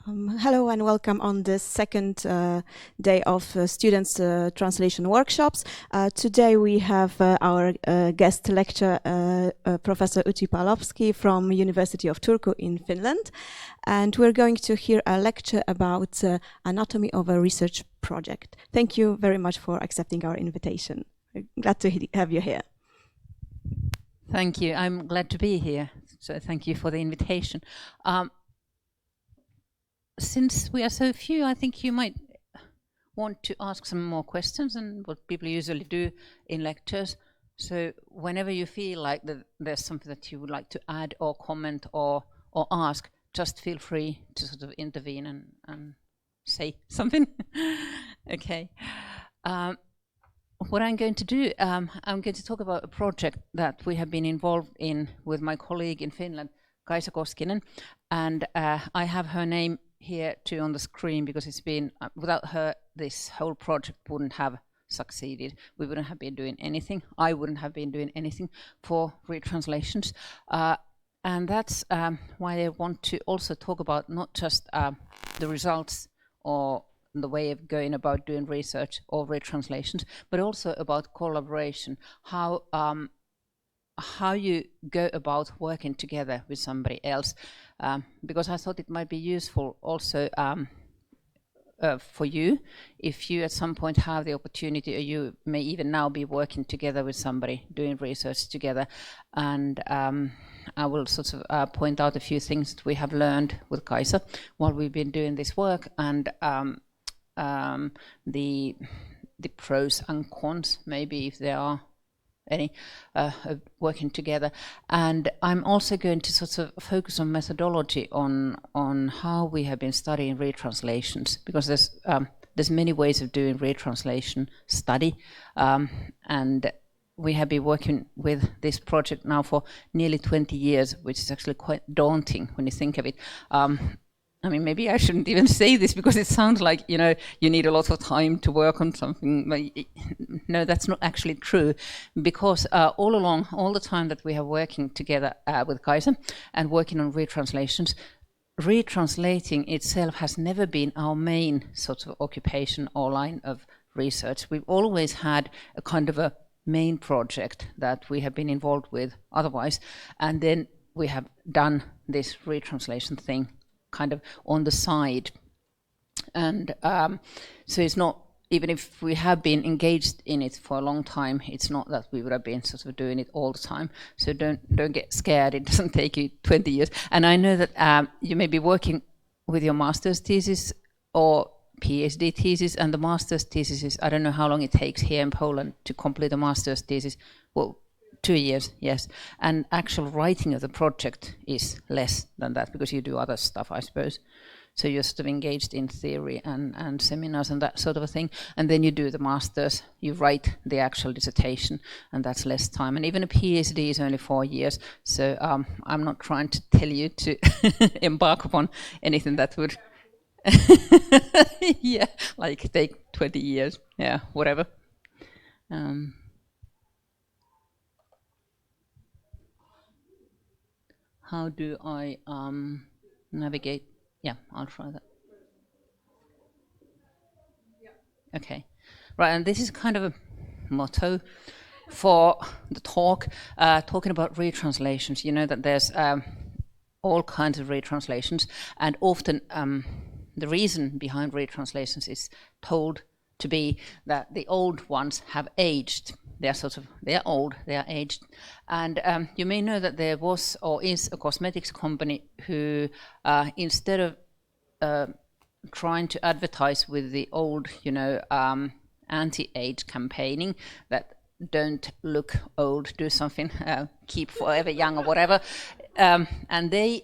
Hello and welcome on the second day of students' translation workshops. Today we have our guest lecturer, Professor Outi Paloposki from University of Turku in Finland. And we're going to hear a lecture about anatomy of a research project. Thank you very much for accepting our invitation. We're glad to have you here. Thank you. I'm glad to be here. So thank you for the invitation. Since we are so few, I think you might want to ask some more questions than what people usually do in lectures. So whenever you feel like that there's something that you would like to add or comment or ask, just feel free to sort of intervene and say something. Okay. What I'm going to do, I'm going to talk about a project that we have been involved in with my colleague in Finland, Kaisa Koskinen, and I have her name here too on the screen because it's been, without her, this whole project wouldn't have succeeded. We wouldn't have been doing anything. I wouldn't have been doing anything for retranslations. And that's why I want to also talk about not just the results or the way of going about doing research or retranslations, but also about collaboration, how you go about working together with somebody else, because I thought it might be useful also for you if you at some point have the opportunity, or you may even now be working together with somebody doing research together. And I will sort of point out a few things that we have learned with Kaisa while we've been doing this work, and the pros and cons, maybe if there are any, working together. And I'm also going to sort of focus on methodology, on how we have been studying retranslations, because there's many ways of doing retranslation study, and we have been working with this project now for nearly 20 years, which is actually quite daunting when you think of it. I mean, maybe I shouldn't even say this because it sounds like, you know, you need a lot of time to work on something. No, that's not actually true, because all along, all the time that we are working together with Kaisa and working on retranslations, retranslating itself has never been our main sort of occupation or line of research. We've always had a kind of a main project that we have been involved with otherwise, and then we have done this retranslation thing kind of on the side. And so it's not, even if we have been engaged in it for a long time, it's not that we would have been sort of doing it all the time. So don't get scared, it doesn't take you 20 years. And I know that you may be working with your master's thesis or PhD thesis, and the master's thesis is, I don't know how long it takes here in Poland to complete a master's thesis. Well, 2 years, yes. And actual writing of the project is less than that, because you do other stuff, I suppose. So you're sort of engaged in theory and seminars and that sort of a thing. And then you do the master's, you write the actual dissertation, and that's less time. And even a PhD is only 4 years. So I'm not trying to tell you to embark upon anything that would, yeah, like take 20 years, yeah, whatever. How do I navigate? Yeah, I'll try that. Yeah. Okay, right, and this is kind of a motto for the talk, talking about retranslations. You know that there's all kinds of retranslations, and often the reason behind retranslations is told to be that the old ones have aged. They're old, they are aged. And you may know that there was or is a cosmetics company who, instead of trying to advertise with the old, you know, anti-age campaigning, that don't look old, do something, keep forever young or whatever, and they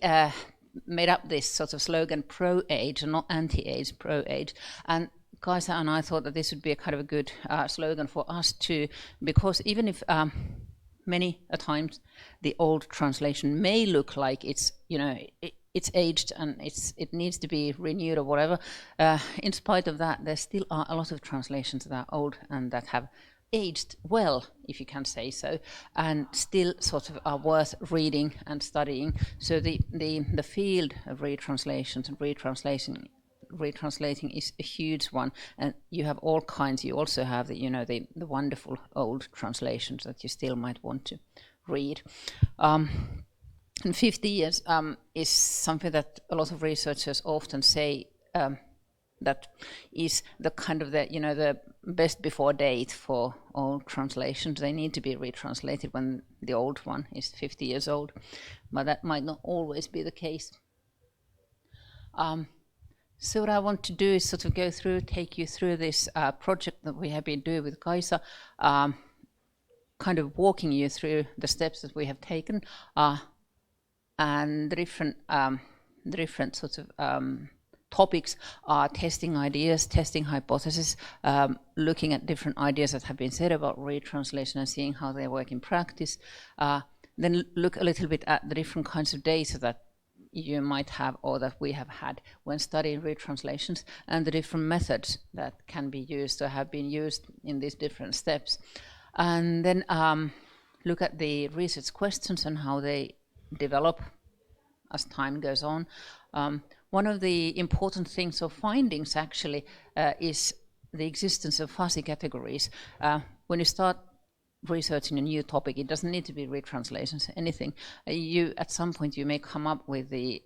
made up this sort of slogan, pro-age, not anti-age, pro-age. And Kaisa and I thought that this would be a kind of a good slogan for us too, because even if many a times the old translation may look like it's, you know, it's aged and it needs to be renewed or whatever, in spite of that, there still are a lot of translations that are old and that have aged well, if you can say so, and still sort of are worth reading and studying. So the field of retranslations and retranslating is a huge one, and you have all kinds. You also have the wonderful old translations that you still might want to read. And 50 years is something that a lot of researchers often say that is the kind of the best before date for all translations. They need to be retranslated when the old one is 50 years old, but that might not always be the case. So what I want to do is sort of take you through this project that we have been doing with Kaisa, kind of walking you through the steps that we have taken, and the different sorts of topics are testing ideas, testing hypotheses, looking at different ideas that have been said about retranslation and seeing how they work in practice. Then look a little bit at the different kinds of data that you might have or that we have had when studying retranslations, and the different methods that can be used or have been used in these different steps. And then look at the research questions and how they develop as time goes on. One of the important things or findings actually is the existence of fuzzy categories. When you start researching a new topic, it doesn't need to be retranslations, anything. At some point you may come up with the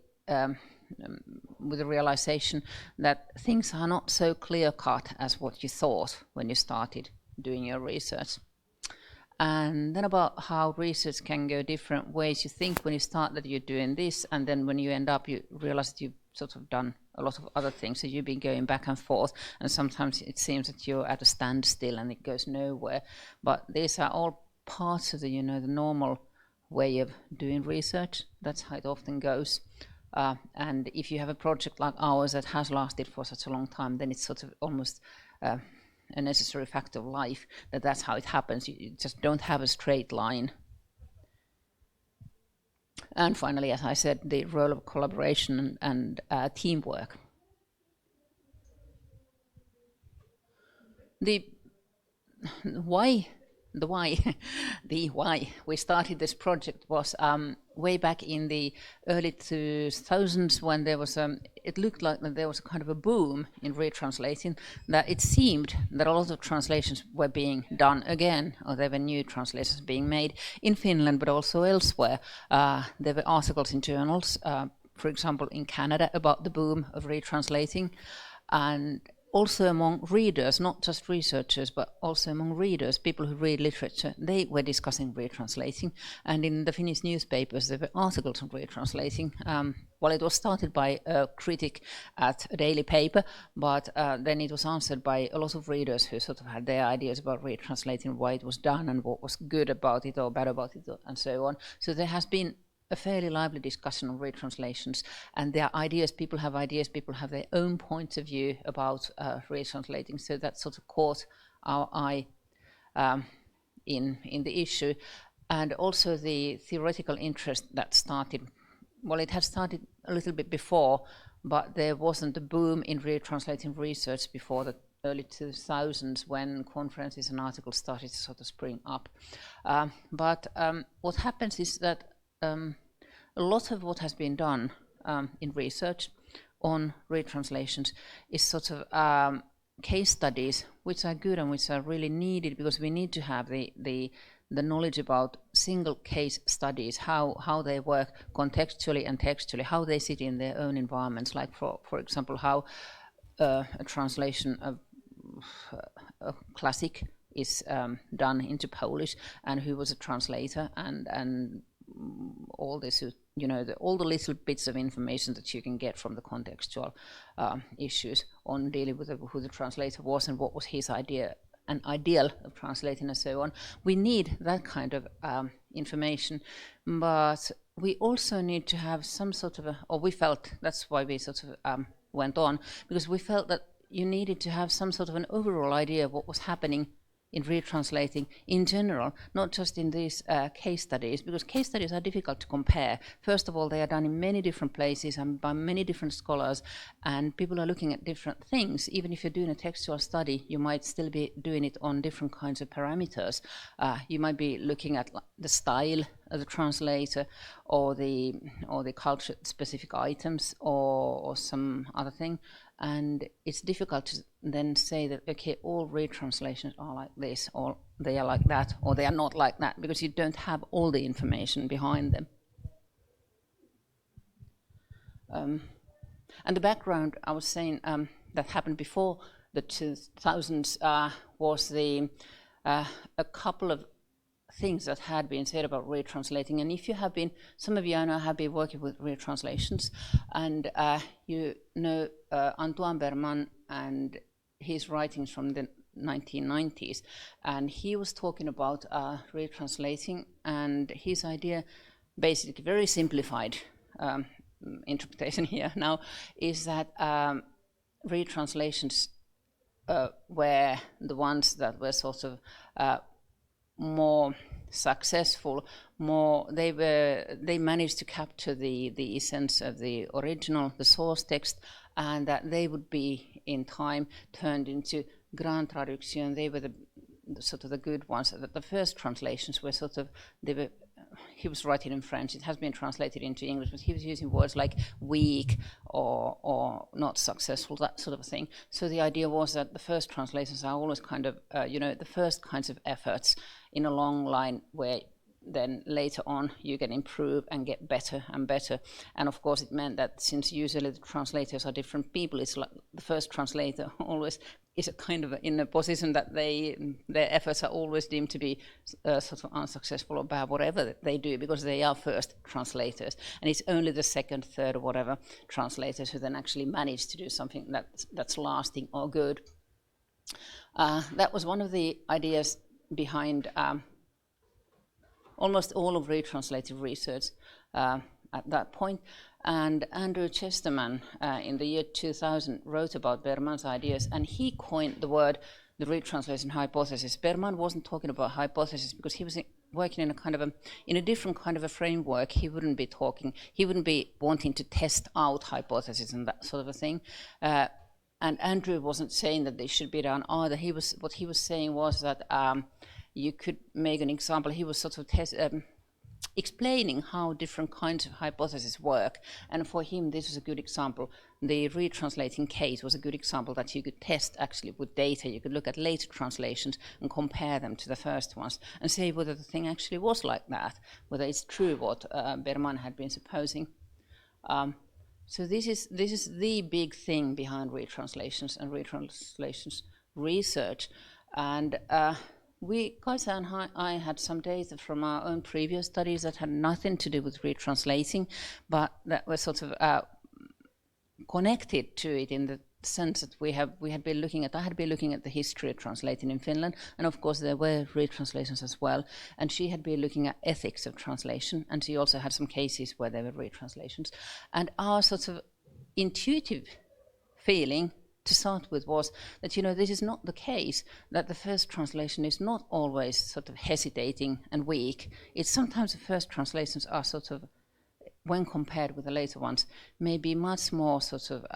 realization that things are not so clear-cut as what you thought when you started doing your research. And then about how research can go different ways. You think when you start that you're doing this, and then when you end up, you realize that you've sort of done a lot of other things. So you've been going back and forth, and sometimes it seems that you're at a standstill and it goes nowhere. But these are all parts of the normal way of doing research. That's how it often goes. And if you have a project like ours that has lasted for such a long time, then it's sort of almost a necessary fact of life that's how it happens. You just don't have a straight line. And finally, as I said, the role of collaboration and teamwork. The why we started this project was way back in the early 2000s, when there was it looked like that there was a kind of a boom in retranslating, that it seemed that a lot of translations were being done again, or there were new translations being made in Finland, but also elsewhere. There were articles in journals, for example in Canada, about the boom of retranslating, and also among readers, not just researchers, but also among readers, people who read literature, they were discussing retranslating. And in the Finnish newspapers, there were articles on retranslating. Well, it was started by a critic at a daily paper, but then it was answered by a lot of readers who sort of had their ideas about retranslating, why it was done and what was good about it or bad about it, and so on. So there has been a fairly lively discussion on retranslations, and their ideas, people have their own points of view about retranslating, so that sort of caught our eye in the issue. And also the theoretical interest that started, well, it had started a little bit before, but there wasn't a boom in retranslating research before the early 2000s, when conferences and articles started to sort of spring up. But what happens is that a lot of what has been done in research on retranslations is sort of case studies, which are good and which are really needed, because we need to have the knowledge about single case studies, how they work contextually and textually, how they sit in their own environments. Like for example, how a translation of a classic is done into Polish, and who was a translator, and all this, all the little bits of information that you can get from the contextual issues on dealing with who the translator was and what was his idea and ideal of translating and so on. We need that kind of information, but we also need to have some sort of we felt, that's why we sort of went on, because we felt that you needed to have some sort of an overall idea of what was happening in retranslating in general, not just in these case studies, because case studies are difficult to compare. First of all, they are done in many different places and by many different scholars, and people are looking at different things. Even if you're doing a textual study, you might still be doing it on different kinds of parameters. You might be looking at the style of the translator, or the culture-specific items, or some other thing. And it's difficult to then say that, okay, all retranslations are like this, or they are like that, or they are not like that, because you don't have all the information behind them. And the background, I was saying, that happened before the 2000s was a couple of things that had been said about retranslating. And if you have been, some of you I know have been working with retranslations, and you know Antoine Berman and his writings from the 1990s, and he was talking about retranslating, and his idea, basically very simplified interpretation here now, is that retranslations were the ones that were sort of more successful, they managed to capture the essence of the original, the source text, and that they would be in time turned into grand traduction. They were the sort of the good ones. The first translations were sort of, he was writing in French, it has been translated into English, but he was using words like weak or not successful, that sort of thing. So the idea was that the first translations are always kind of, the first kinds of efforts in a long line, where then later on you can improve and get better and better. And of course it meant that since usually the translators are different people, it's like the first translator always is a kind of in a position that their efforts are always deemed to be sort of unsuccessful or bad, whatever they do, because they are first translators. And it's only the second, third, or whatever translators who then actually manage to do something that's lasting or good. That was one of the ideas behind almost all of retranslative research at that point. And Andrew Chesterman in the year 2000 wrote about Berman's ideas, and he coined the word the retranslation hypothesis. Berman wasn't talking about hypothesis because he was working in a kind of in a different kind of a framework. He wouldn't be wanting to test out hypotheses and that sort of a thing. And Andrew wasn't saying that they should be done either. What he was saying was that you could make an example. He was sort of explaining how different kinds of hypotheses work. And for him, this was a good example. The retranslating case was a good example that you could test actually with data. You could look at later translations and compare them to the first ones and say whether the thing actually was like that, whether it's true what Berman had been supposing. So this is the big thing behind retranslations and retranslations research. And Kaisa and I had some data from our own previous studies that had nothing to do with retranslating, but that were sort of connected to it in the sense that I had been looking at the history of translating in Finland, and of course there were retranslations as well. And she had been looking at ethics of translation, and she also had some cases where there were retranslations. And our sort of intuitive feeling to start with was that, this is not the case, that the first translation is not always sort of hesitating and weak. It's sometimes the first translations are sort of, when compared with the later ones, maybe much more sort of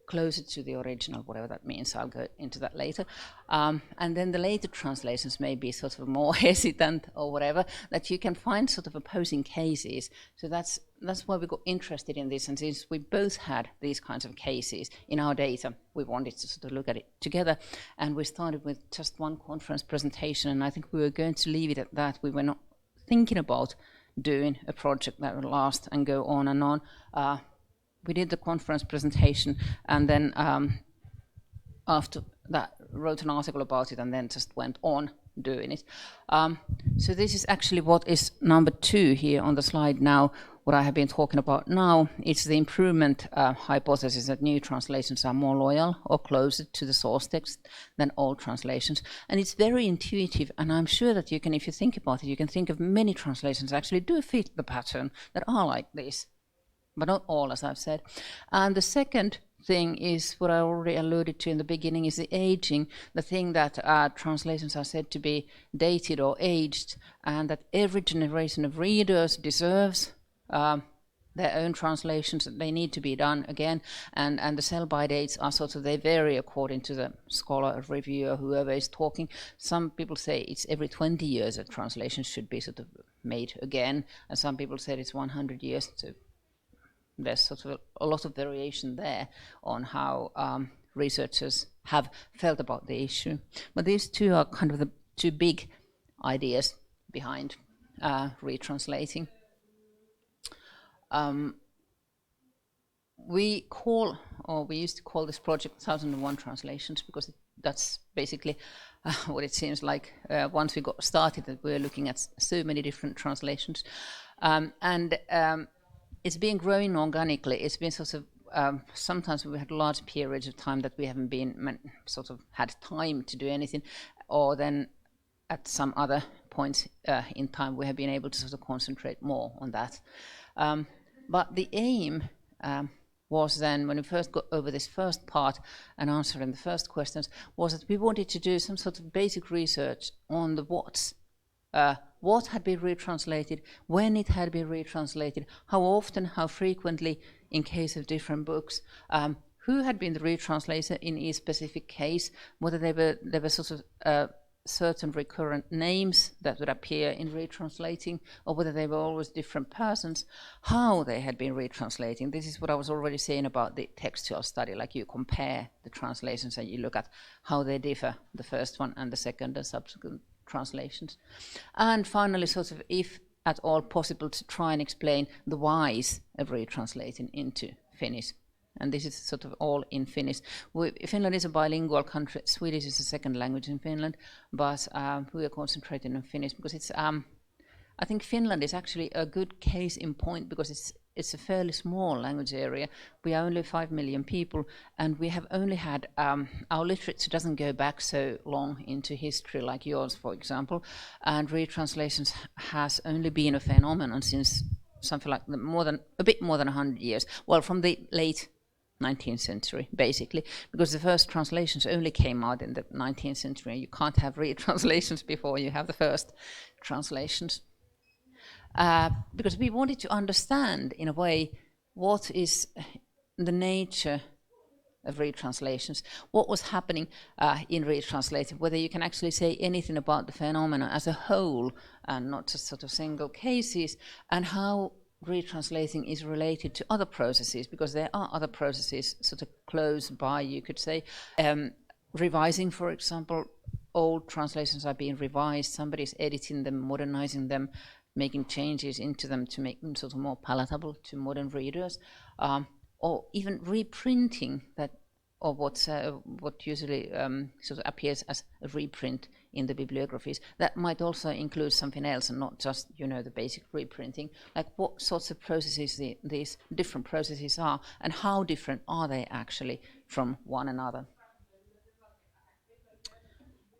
closer to the original, whatever that means. I'll go into that later. And then the later translations may be sort of more hesitant or whatever, that you can find sort of opposing cases. So that's why we got interested in this. And since we both had these kinds of cases in our data, we wanted to sort of look at it together. And we started with just one conference presentation, and I think we were going to leave it at that. We were not thinking about doing a project that would last and go on and on. We did the conference presentation, and then after that wrote an article about it, and then just went on doing it. So this is actually what is number 2 here on the slide now. What I have been talking about now, it's the improvement hypothesis that new translations are more loyal or closer to the source text than old translations. And it's very intuitive, and I'm sure that you can, if you think about it, you can think of many translations that actually do fit the pattern that are like this. But not all, as I've said. And the second thing is what I already alluded to in the beginning, is the aging, the thing that translations are said to be dated or aged, and that every generation of readers deserves their own translations, that they need to be done again, and the sell-by dates are sort of, they vary according to the scholar, reviewer, whoever is talking. Some people say it's every 20 years that translations should be sort of made again, and some people say it's 100 years. So there's sort of a lot of variation there on how researchers have felt about the issue. But these two are kind of the two big ideas behind retranslating. We used to call this project 1001 Translations, because that's basically what it seems like once we got started, that we're looking at so many different translations. It's been growing organically. It's been sort of, sometimes we had large periods of time that we haven't been sort of had time to do anything, or then at some other points in time we have been able to sort of concentrate more on that. But the aim was then, when we first got over this first part and answering the first questions, was that we wanted to do some sort of basic research on the what's. What had been retranslated, when it had been retranslated, how often, how frequently, in case of different books, who had been the retranslator in each specific case, whether there were sort of certain recurrent names that would appear in retranslating, or whether they were always different persons, how they had been retranslating. This is what I was already saying about the textual study, like you compare the translations and you look at how they differ, the first one and the second and subsequent translations. And finally, sort of, if at all possible, to try and explain the whys of retranslating into Finnish. And this is sort of all in Finnish. Finland is a bilingual country. Swedish is a second language in Finland, but we are concentrating on Finnish because it's, I think Finland is actually a good case in point, because it's a fairly small language area. We are only 5 million people, and we have only had, our literature doesn't go back so long into history like yours, for example, and retranslations has only been a phenomenon since something like a bit more than 100 years. Well, from the late 19th century, basically, because the first translations only came out in the 19th century. You can't have retranslations before you have the first translations. Because we wanted to understand, in a way, what is the nature of retranslations, what was happening in retranslating, whether you can actually say anything about the phenomena as a whole and not just sort of single cases, and how retranslating is related to other processes, because there are other processes sort of close by, you could say. Revising, for example, old translations are being revised, somebody's editing them, modernizing them, making changes into them to make them sort of more palatable to modern readers, or even reprinting that, or what usually sort of appears as a reprint in the bibliographies. That might also include something else, and not just, you know, the basic reprinting. Like what sorts of processes these different processes are, and how different are they actually from one another.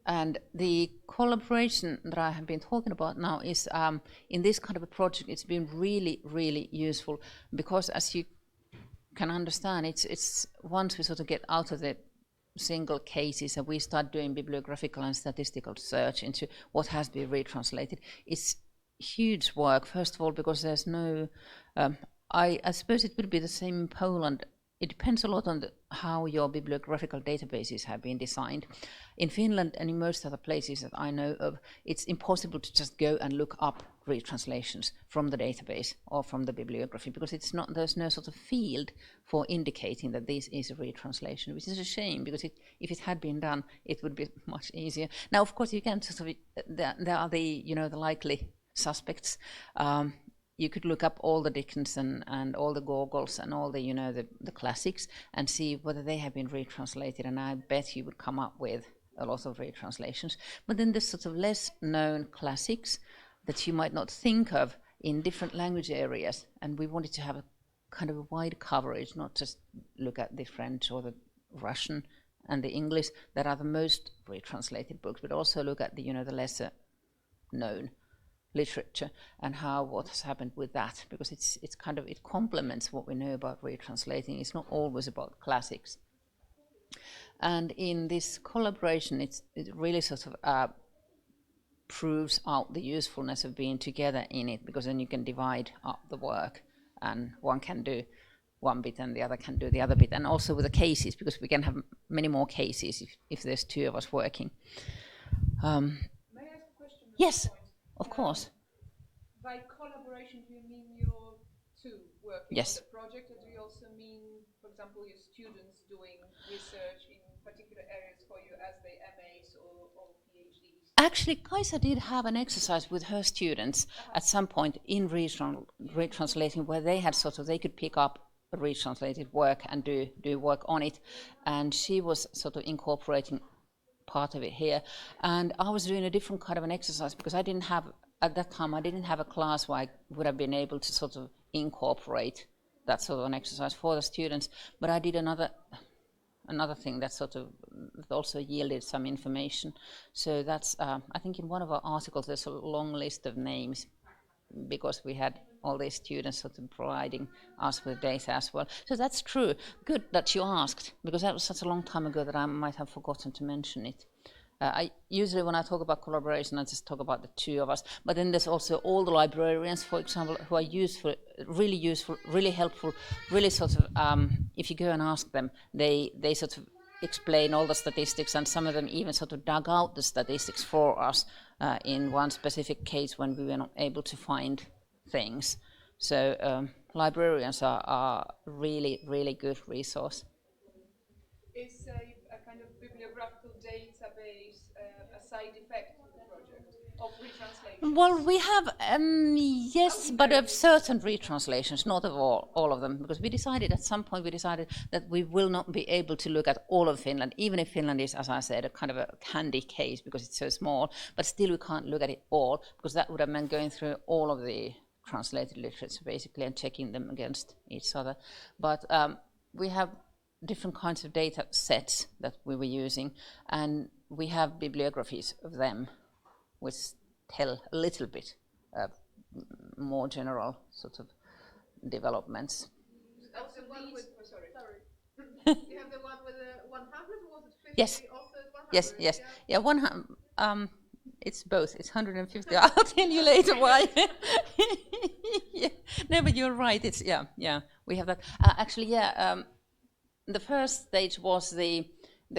And the collaboration that I have been talking about now is, in this kind of a project, it's been really, really useful, because as you can understand, it's once we sort of get out of the single cases and we start doing bibliographical and statistical search into what has been retranslated, it's huge work. First of all, because there's no, I suppose it would be the same in Poland. It depends a lot on how your bibliographical databases have been designed. In Finland and in most other places that I know of, it's impossible to just go and look up retranslations from the database or from the bibliography, because it's not, there's no sort of field for indicating that this is a retranslation, which is a shame, because if it had been done, it would be much easier. Now, of course, you can sort of, there are the, you know, the likely suspects. You could look up all the Dickens and all the Googles and all the, you know, the classics, and see whether they have been retranslated, and I bet you would come up with a lot of retranslations. But then there's sort of less known classics that you might not think of in different language areas, and we wanted to have a kind of a wide coverage, not just look at the French or the Russian and the English that are the most retranslated books, but also look at the, you know, the lesser known literature and what has happened with that, because it's kind of, it complements what we know about retranslating. It's not always about classics. And in this collaboration, it really sort of proves out the usefulness of being together in it, because then you can divide up the work, and one can do one bit and the other can do the other bit, and also with the cases, because we can have many more cases if there's two of us working. May I ask a question? Yes, of course. By collaboration, do you mean you're two working Yes. on the project, or do you also mean, for example, your students doing research in particular areas for you as they MAs or PhDs? Actually, Kaisa did have an exercise with her students at some point in retranslating, where they had sort of, they could pick up a retranslated work and do work on it, and she was sort of incorporating part of it here, and I was doing a different kind of an exercise, because I didn't have, at that time, I didn't have a class where I would have been able to sort of incorporate that sort of an exercise for the students, but I did another thing that sort of also yielded some information. So that's, I think in one of our articles there's a long list of names, because we had all these students sort of providing us with data as well. So that's true. Good that you asked, because that was such a long time ago that I might have forgotten to mention it. I usually, when I talk about collaboration, I just talk about the two of us. But then there's also all the librarians, for example, who are useful, really helpful, really sort of, if you go and ask them, they sort of explain all the statistics, and some of them even sort of dug out the statistics for us in one specific case when we were not able to find things. So librarians are really, really good resource. Is a kind of bibliographical database a side effect of the project, of retranslation? Well, we have, yes, but of certain retranslations, not of all of them, because we decided at some point, that we will not be able to look at all of Finland, even if Finland is, as I said, a kind of a candy case, because it's so small, but still we can't look at it all, because that would have meant going through all of the translated literature, basically, and checking them against each other. But we have different kinds of data sets that we were using, and we have bibliographies of them, which tell a little bit more general sort of developments. That's the one with, sorry. You have the one with the 100, or was it 50? Yes. Also 100? Yes. Yeah, it's both. It's 150. I'll tell you later why. Yeah. No, but you're right. It's yeah. We have that. Actually, the first stage was the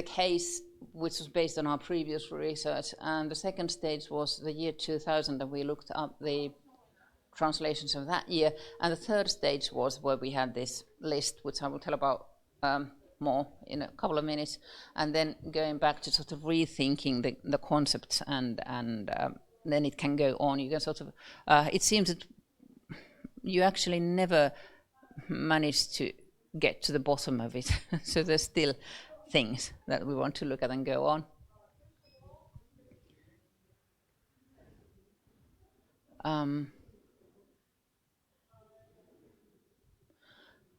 case, which was based on our previous research, and the second stage was the year 2000, that we looked up the translations of that year, and the third stage was where we had this list, which I will tell about more in a couple of minutes, and then going back to sort of rethinking the concepts, and then it can go on. You can sort of, it seems that you actually never manage to get to the bottom of it, so there's still things that we want to look at and go on.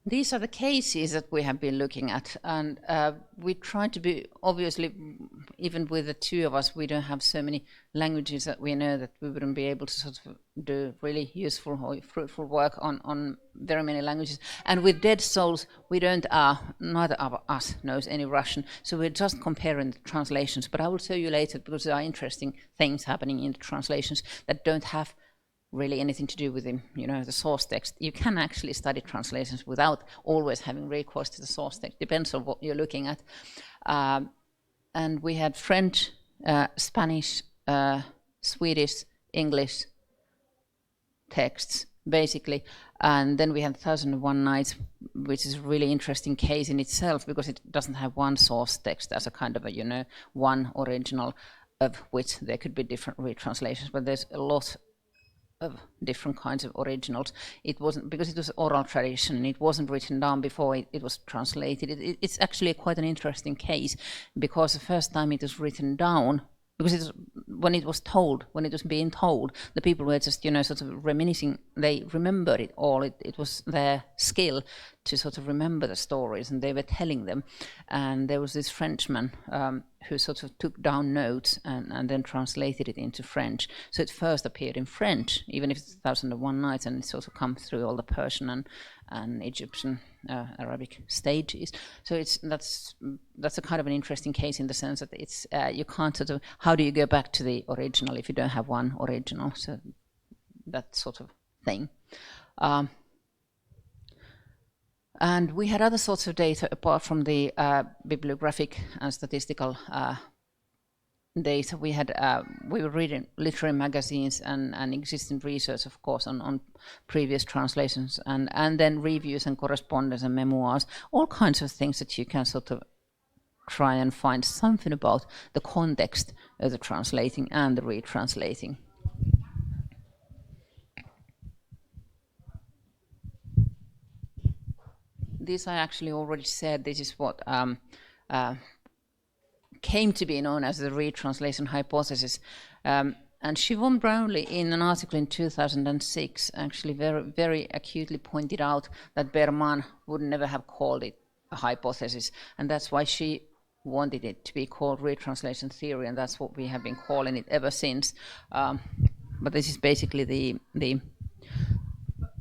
These are the cases that we have been looking at, and we try to be, obviously, even with the two of us, we don't have so many languages that we know that we wouldn't be able to sort of do really useful or fruitful work on very many languages. And with Dead Souls, we don't, neither of us knows any Russian, so we're just comparing the translations. But I will show you later, because there are interesting things happening in the translations that don't have really anything to do with the source text. You can actually study translations without always having recourse to the source text. Depends on what you're looking at. And we had French, Spanish, Swedish, English texts, basically. And then we had 1001 Nights, which is a really interesting case in itself, because it doesn't have one source text as a kind of a, one original, of which there could be different retranslations, but there's a lot of different kinds of originals. It wasn't, because it was oral tradition, it wasn't written down before it was translated. It's actually quite an interesting case, because the first time it was written down, because when it was being told, the people were just, sort of reminiscing, they remembered it all. It was their skill to sort of remember the stories, and they were telling them. And there was this Frenchman who sort of took down notes and then translated it into French. So it first appeared in French, even if it's 1001 Nights, and it's also come through all the Persian and Egyptian Arabic stages. So that's a kind of an interesting case in the sense that it's you can't sort of, how do you go back to the original if you don't have one original? So that sort of thing. And we had other sorts of data apart from the bibliographic and statistical data. We were reading literary magazines and existing research, of course, on previous translations, and then reviews and correspondence and memoirs, all kinds of things that you can sort of try and find something about the context of the translating and the retranslating. This I actually already said. This is what came to be known as the retranslation hypothesis. And Siobhan Brownlee, in an article in 2006, actually very, very acutely pointed out that Berman would never have called it a hypothesis, and that's why she wanted it to be called retranslation theory, and that's what we have been calling it ever since. But this is basically the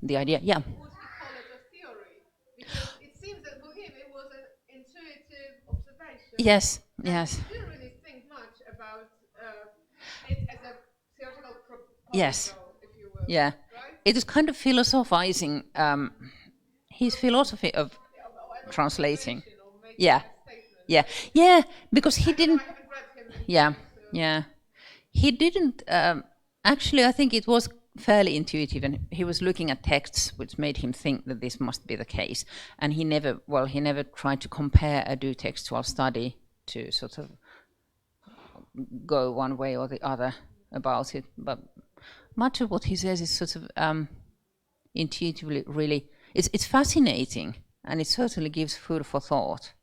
idea. Yeah. Would he call it a theory? Because it seems that for him it was an intuitive observation. Yes, yes. He didn't really think much about it as a theoretical proposal, Yes. if you will. Yeah. Right? It is kind of philosophizing his philosophy of translating. Yeah. Yeah, yeah, because he didn't. I haven't read him. Yeah, yeah, he didn't. Actually, I think it was fairly intuitive, and he was looking at texts, which made him think that this must be the case. And he never tried to compare a do textual study to sort of go one way or the other about it. But much of what he says is sort of intuitively really. It's fascinating, and it certainly gives food for thought.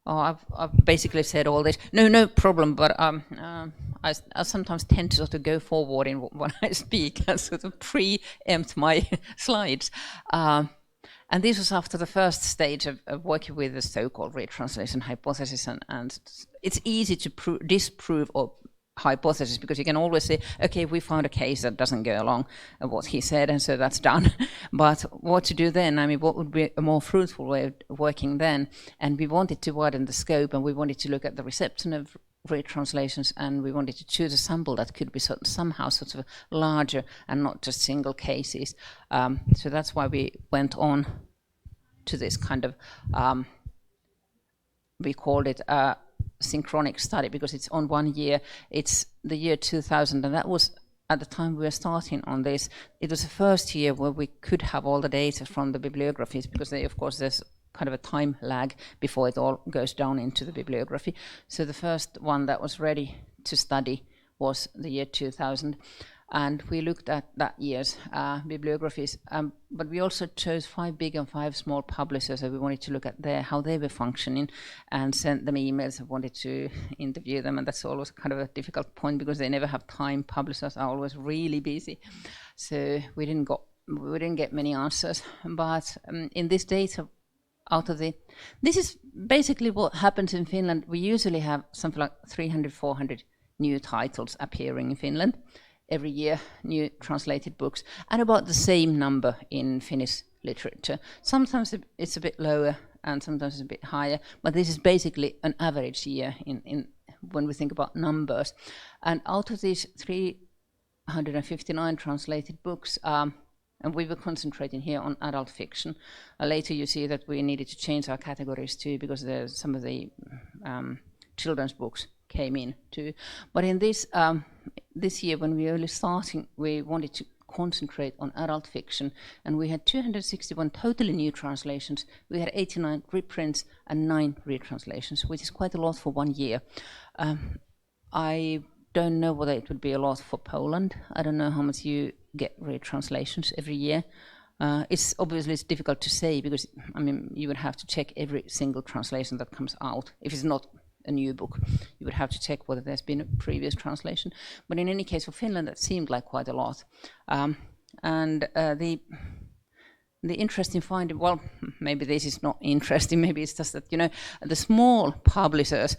I've basically said all this. No problem. But I sometimes tend to sort of go forward in when I speak and sort of preempt my slides. And this was after the first stage of working with the so-called retranslation hypothesis, and it's easy to disprove or hypothesis, because you can always say, okay, we found a case that doesn't go along with what he said, and so that's done. But what to do then? I mean, what would be a more fruitful way of working then? And we wanted to widen the scope, and we wanted to look at the reception of retranslations, and we wanted to choose a sample that could be somehow sort of larger and not just single cases. So that's why we went on to this kind of, we called it Synchronic Study, because it's on 1 year. It's the year 2000, and that was at the time we were starting on this. It was the first year where we could have all the data from the bibliographies, because of course there's kind of a time lag before it all goes down into the bibliography. So the first one that was ready to study was the year 2000, and we looked at that year's bibliographies, but we also chose 5 big and 5 small publishers, and we wanted to look at how they were functioning, and sent them emails and wanted to interview them. And that's always kind of a difficult point, because they never have time. Publishers are always really busy, so we didn't get many answers. But in this data, this is basically what happens in Finland. We usually have something like 300-400 new titles appearing in Finland every year, new translated books, and about the same number in Finnish literature. Sometimes it's a bit lower, and sometimes it's a bit higher, but this is basically an average year in when we think about numbers. And out of these 359 translated books, and we were concentrating here on adult fiction. Later you see that we needed to change our categories too, because there's some of the children's books came in too. But in this year, when we were early starting, we wanted to concentrate on adult fiction, and we had 261 totally new translations. We had 89 reprints and 9 retranslations, which is quite a lot for 1 year. I don't know whether it would be a lot for Poland. I don't know how much you get retranslations every year. It's difficult to say, because I mean, you would have to check every single translation that comes out. If it's not a new book, you would have to check whether there's been a previous translation. But in any case, for Finland, that seemed like quite a lot. the interesting finding, well, maybe this is not interesting, maybe it's just that, the small publishers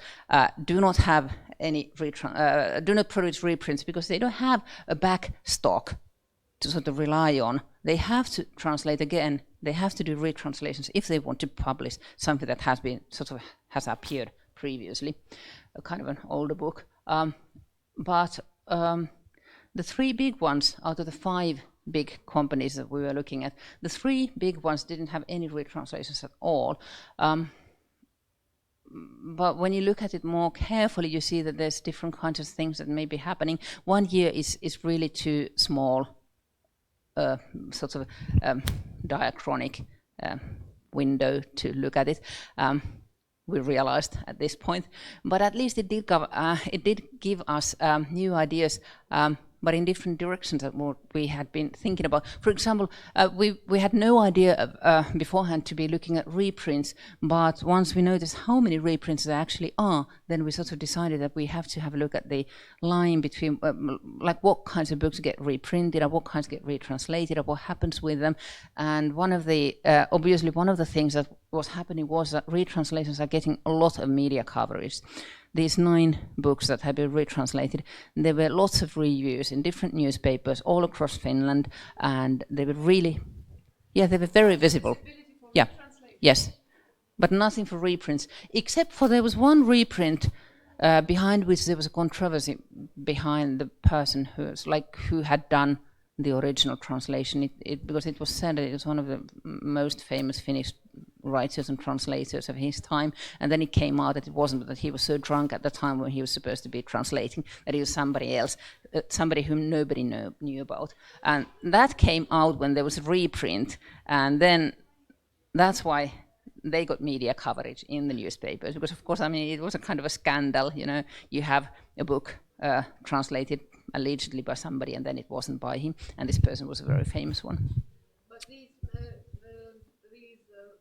do not have any, do not produce reprints because they don't have a back stock to sort of rely on. They have to translate again, they have to do retranslations if they want to publish something that has appeared previously, a kind of an older book. But the three big ones out of the 5 big companies that we were looking at, the 3 big ones didn't have any retranslations at all. But when you look at it more carefully, you see that there's different kinds of things that may be happening. 1 year is really too small, diachronic window to look at it. We realized at this point, but at least it did give us new ideas, but in different directions than what we had been thinking about. For example, we had no idea beforehand to be looking at reprints, but once we noticed how many reprints there actually are, then we sort of decided that we have to have a look at the line between, like what kinds of books get reprinted, or what kinds get retranslated, or what happens with them. And one of the, obviously one of the things that was happening was that retranslations are getting a lot of media coverage. These 9 books that have been retranslated, there were lots of reviews in different newspapers all across Finland, and they were really, they were very visible. Yeah, yes, but nothing for reprints, except for there was one reprint behind which there was a controversy behind the person who had done the original translation, because it was said that it was one of the most famous Finnish writers and translators of his time, and then it came out that it wasn't, that he was so drunk at the time when he was supposed to be translating that he was somebody else, somebody whom nobody knew about. And that came out when there was a reprint, and then that's why they got media coverage in the newspapers, because of course, I mean, it was a kind of a scandal, you have a book translated allegedly by somebody, and then it wasn't by him, and this person was a very famous one. But these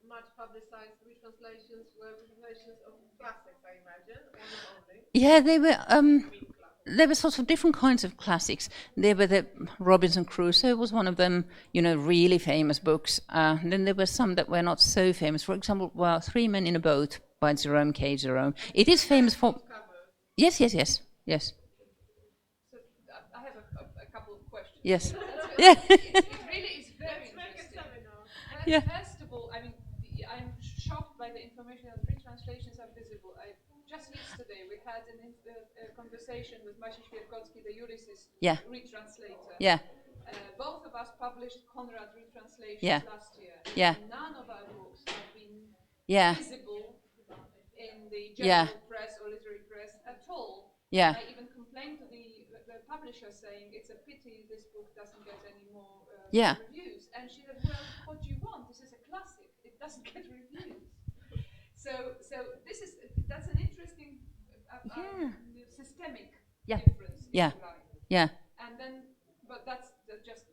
much publicized retranslations were retranslations of classics, I imagine, or not only? Yeah, they were sort of different kinds of classics. They were the Robinson Crusoe was one of them, really famous books. Then there were some that were not so famous. For example, 3 Men in a Boat by Jerome K. Jerome. It is famous for... Yes. So I have a couple of questions. Yes. Yeah. It really is very interesting. Yeah. First of all, I mean, I'm shocked by the information that retranslations are visible. Just yesterday we had a conversation with Maciej Wierkowski, the Ulysses retranslator. Yeah. Both of us published Conrad retranslations last year. Yeah. None of our books have been visible in the general press or literary press at all. Yeah. I even complained to the publisher saying it's a pity this book doesn't get any more reviews. And she said, well, what do you want? This is a classic. It doesn't get reviews. So that's an interesting systemic difference. Yeah. Yeah. And then, but that's just.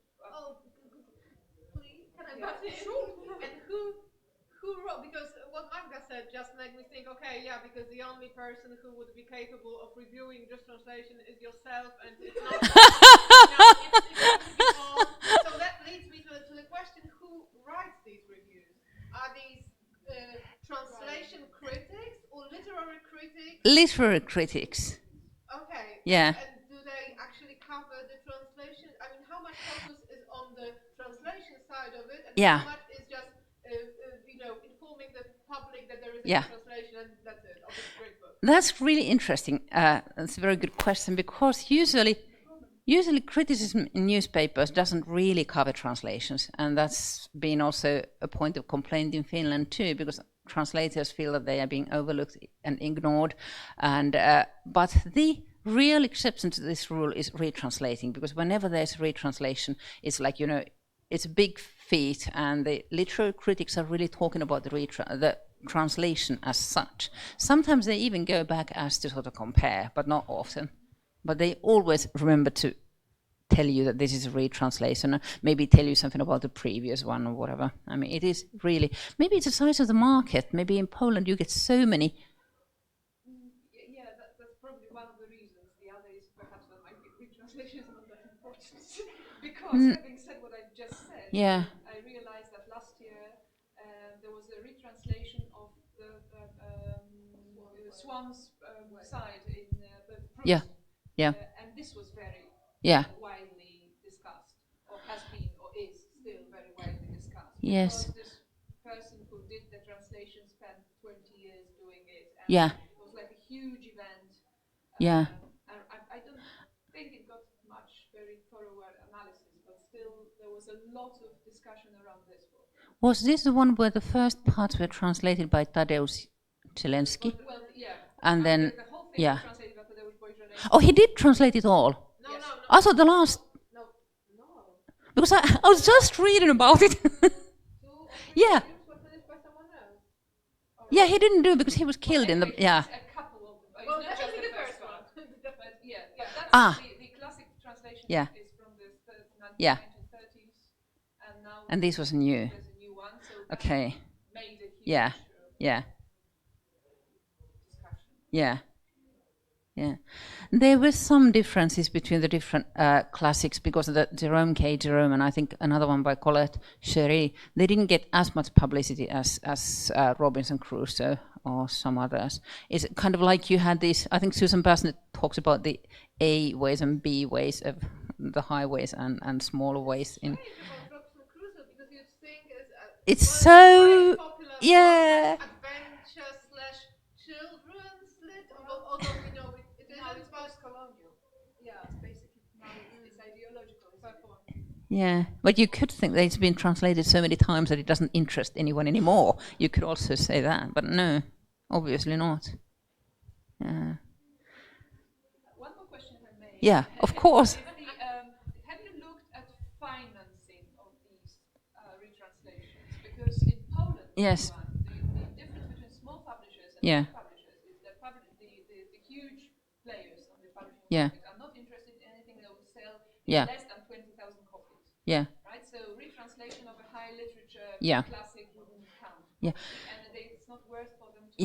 Please, can I butt in? Sure. And who wrote? Because what Magda said just made me think. Okay, because the only person who would be capable of reviewing this translation is yourself, and it's not. So that leads me to the question: who writes these reviews? Are these translation critics or literary critics? Literary critics. Okay. Yeah. And do they actually cover the translation? I mean, how much focus is on the translation side of it, and how much is just informing the public that there is a translation, and that's it, of this great book? That's really interesting. That's a very good question, because usually criticism in newspapers doesn't really cover translations, and that's been also a point of complaint in Finland too, because translators feel that they are being overlooked and ignored. And but the real exception to this rule is retranslating, because whenever there's a retranslation, it's like, it's a big feat, and the literary critics are really talking about the translation as such. Sometimes they even go back as to sort of compare, but not often. But they always remember to tell you that this is a retranslation, or maybe tell you something about the previous one or whatever. I mean, it is really, maybe it's the size of the market. Maybe in Poland you get so many. Yeah, that's probably one of the reasons. The other is perhaps that my retranslation is not that important. Because having said what I've just said, I realized that last Swan's side in Proust. Yeah, yeah. And this was very widely discussed, or has been, or is still very widely discussed. Yes. Because this person who did the translation spent 20 years doing it. And it was like a huge event. And I don't think it got much very thorough analysis, but still there was a lot of discussion around this book. Was this the one where the first parts were translated by Tadeusz Studenckie? Well, and then the whole thing was translated by Tadeusz Studenckie. Oh, he did translate it all. No, yes. I thought the last. No. Because I was just reading about it. Yeah. Yeah, he didn't do it because he was killed in the. Yeah. A couple of them. Well, not just definitely the the first first one. one. But that's the classic translation is from the 1930s, and now and this was new. there's a new one. So that Okay. made a huge Yeah. discussion. Yeah. There were some differences between the different classics because the Jerome and I think another one by Colette Cherie, they didn't get as much publicity as Robinson Crusoe or some others. It's kind of like you had this, I think Susan Bassnett talks about the A ways and B ways of the high ways and smaller ways. In it's so, yeah. Yeah, but you could think that it's been translated so many times that it doesn't interest anyone anymore. You could also say that, but no, obviously not. Yeah. One more question, if I may. Yeah, of course. Have you looked at financing of these retranslations? Because in Poland, Yes. the difference between small publishers and big publishers is that the huge players on the publishing market are not interested in anything that would sell less than 20,000 copies. Yeah. Right? So retranslation of a high literature classic wouldn't count. Yeah. And it's not worth for them to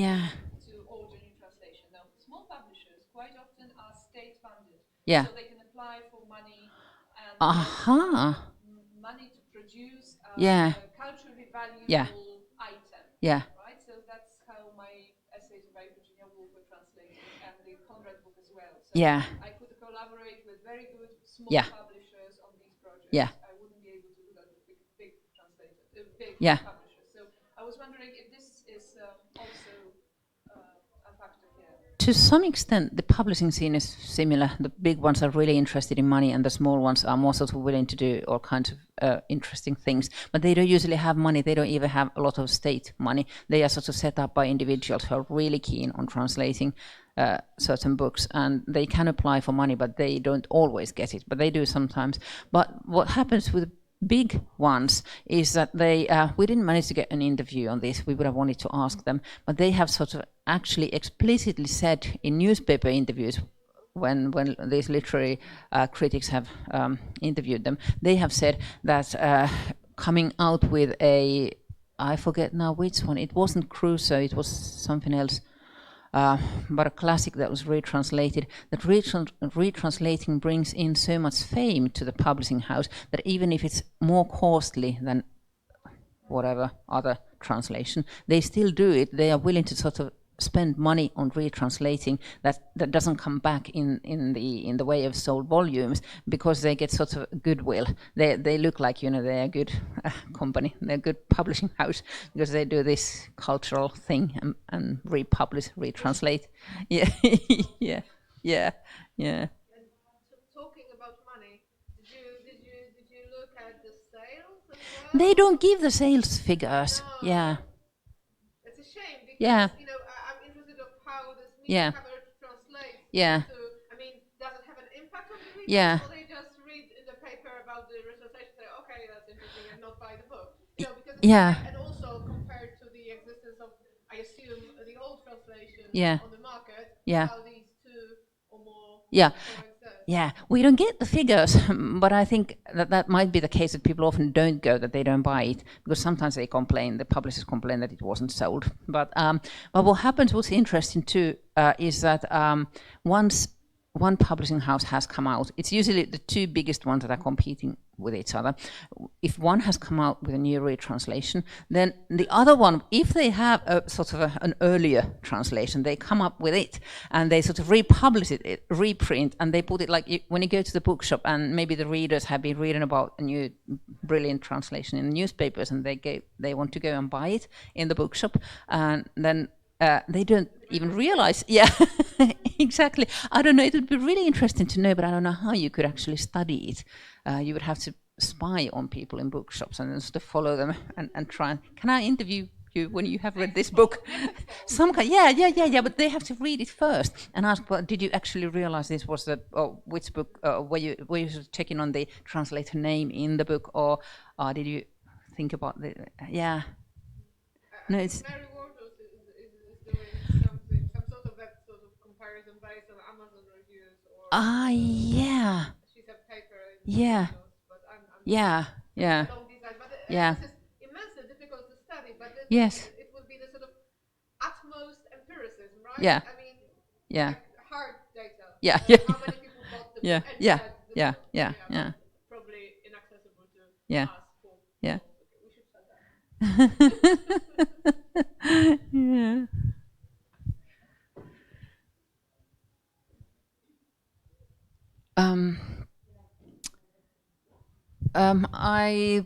order new translation. Now, small publishers quite often are state funded. Yeah. So they can apply for money and money to produce a culturally valuable item. Yeah. Right? So that's how my essays by Virginia Woolf were translated, and the Conrad book as well. So I could collaborate with very good small publishers on these projects. Yeah. I wouldn't be able to do that with big translators, big publishers. So I was wondering if this is also a factor here. To some extent, the publishing scene is similar. The big ones are really interested in money, and the small ones are more sort of willing to do all kinds of interesting things. But they don't usually have money. They don't even have a lot of state money. They are sort of set up by individuals who are really keen on translating certain books, and they can apply for money, but they don't always get it. But they do sometimes. But what happens with big ones is that they we didn't manage to get an interview on this. We would have wanted to ask them, but they have sort of actually explicitly said in newspaper interviews when these literary critics have interviewed them, they have said that coming out with I forget now which one, it wasn't Crusoe, it was something else, but a classic that was retranslated, that retranslating brings in so much fame to the publishing house that even if it's more costly than whatever other translation, they still do it. They are willing to sort of spend money on retranslating that doesn't come back in the way of sold volumes, because they get sort of goodwill. They look like they're a good company, they're a good publishing house, because they do this cultural thing and republish, retranslate. Yeah. Yeah. Talking about money, did you look at the sales as well? They don't give the sales figures. No. Yeah. It's a shame because Yeah. I'm interested in how this media coverage translates. Yeah. Does it have an impact on the readers? Yeah. Or they just read in the paper about the retranslation, say, okay, that's interesting, and not buy the book. Because and also compared to the existence of, I assume, the old translation on the market, how these two or more coexist. Yeah, we don't get the figures, but I think that might be the case that people often don't go, that they don't buy it, because sometimes they complain, the publishers complain that it wasn't sold. But what happens, what's interesting too, is that once one publishing house has come out, it's usually the two biggest ones that are competing with each other. If one has come out with a new retranslation, then the other one, if they have a sort of an earlier translation, they come up with it and they sort of republish it, reprint, and they put it like when you go to the bookshop and maybe the readers have been reading about a new brilliant translation in the newspapers and they want to go and buy it in the bookshop, and then they don't even realize, yeah, exactly. I don't know, it would be really interesting to know, but I don't know how you could actually study it. You would have to spy on people in bookshops and then sort of follow them and try. Can I interview you when you have read this book? Some kind, yeah, but they have to read it first and ask, well, did you actually realize this was which book, were you checking on the translator name in the book, or did you think about the, yeah. No, it's... yeah. She's a paper. Yeah. Yeah. Yeah. Yeah. This is immensely difficult to study, but yes. It would be the sort of utmost empiricism, right? Yeah. I mean, yeah. Like hard data. Yeah. How many people bought the yeah. book? Yeah. The Yeah. book. Yeah. Yeah. Probably inaccessible to yeah. us. Yeah. Okay, we should shut that. yeah. I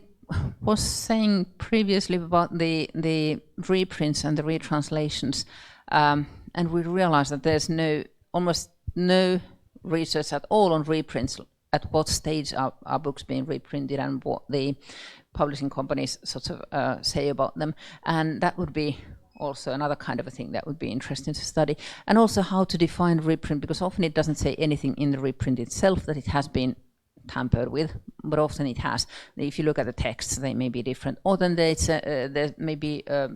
was saying previously about the reprints and the retranslations, and we realized that there's almost no research at all on reprints, at what stage are books being reprinted and what the publishing companies sort of say about them, and that would be also another kind of a thing that would be interesting to study, and also how to define reprint, because often it doesn't say anything in the reprint itself that it has been tampered with, but often it has. If you look at the texts, they may be different, or then there may be a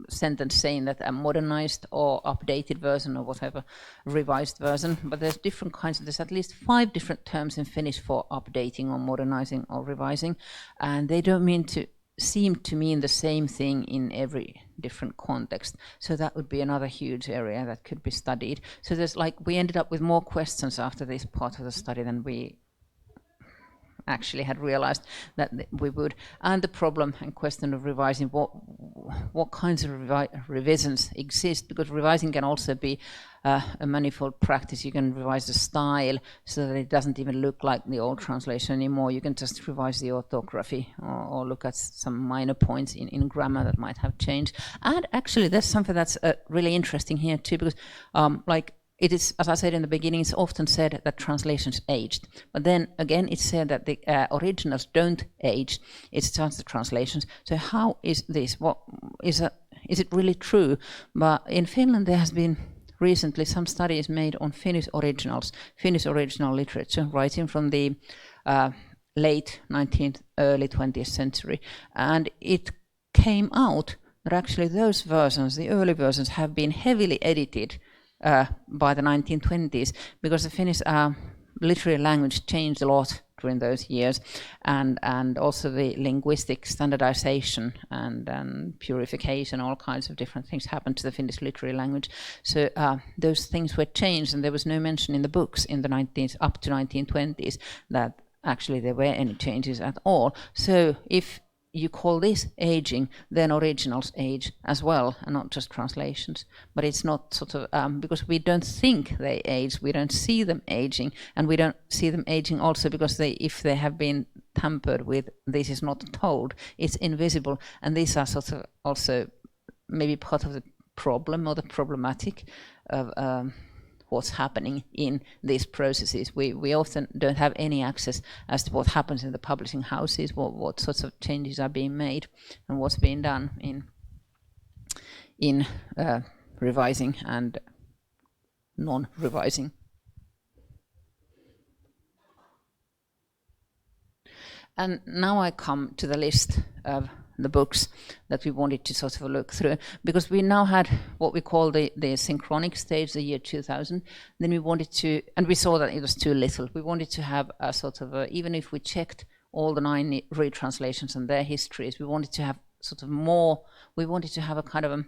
sentence saying that a modernized or updated version or whatever, revised version, but there's different kinds there's at least 5 different terms in Finnish for updating or modernizing or revising, and they don't seem to mean the same thing in every different context. So that would be another huge area that could be studied. So we ended up with more questions after this part of the study than we actually had realized that we would. And the problem and question of revising, what kinds of revisions exist, because revising can also be a manifold practice. You can revise the style so that it doesn't even look like the old translation anymore. You can just revise the orthography or look at some minor points in grammar that might have changed. And actually there's something that's really interesting here too, because it is, as I said in the beginning, it's often said that translations aged. But then again, it's said that the originals don't age. It's just the translations. So how is this? Is it really true? But in Finland, there has been recently some studies made on Finnish originals, Finnish original literature, writing from the late 19th, early 20th century. And it came out that actually those versions, the early versions, have been heavily edited by the 1920s, because the Finnish literary language changed a lot during those years, and also the linguistic standardization and purification, all kinds of different things happened to the Finnish literary language. So those things were changed, and there was no mention in the books in the 19th up to 1920s that actually there were any changes at all. So if you call this aging, then originals age as well, and not just translations. But it's not sort of, because we don't think they age, we don't see them aging, and we don't see them aging also because if they have been tampered with, this is not told, it's invisible, and these are sort of also maybe part of the problem or the problematic of what's happening in these processes. We often don't have any access as to what happens in the publishing houses, what sorts of changes are being made, and what's being done in revising and non-revising. And now I come to the list of the books that we wanted to sort of look through, because we now had what we call the synchronic stage, the year 2000. Then we wanted to, and we saw that it was too little. We wanted to have a sort of even if we checked all the 9 retranslations and their histories, we wanted to have sort of more. We wanted to have a kind of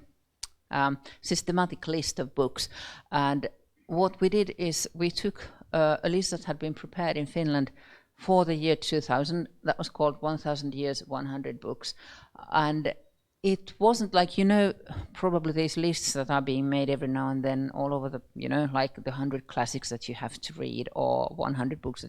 a systematic list of books, and what we did is we took a list that had been prepared in Finland for the year 2000. That was called 1000 Years, 100 Books. And it wasn't like, probably these lists that are being made every now and then all over the, like the 100 classics that you have to read or 100 books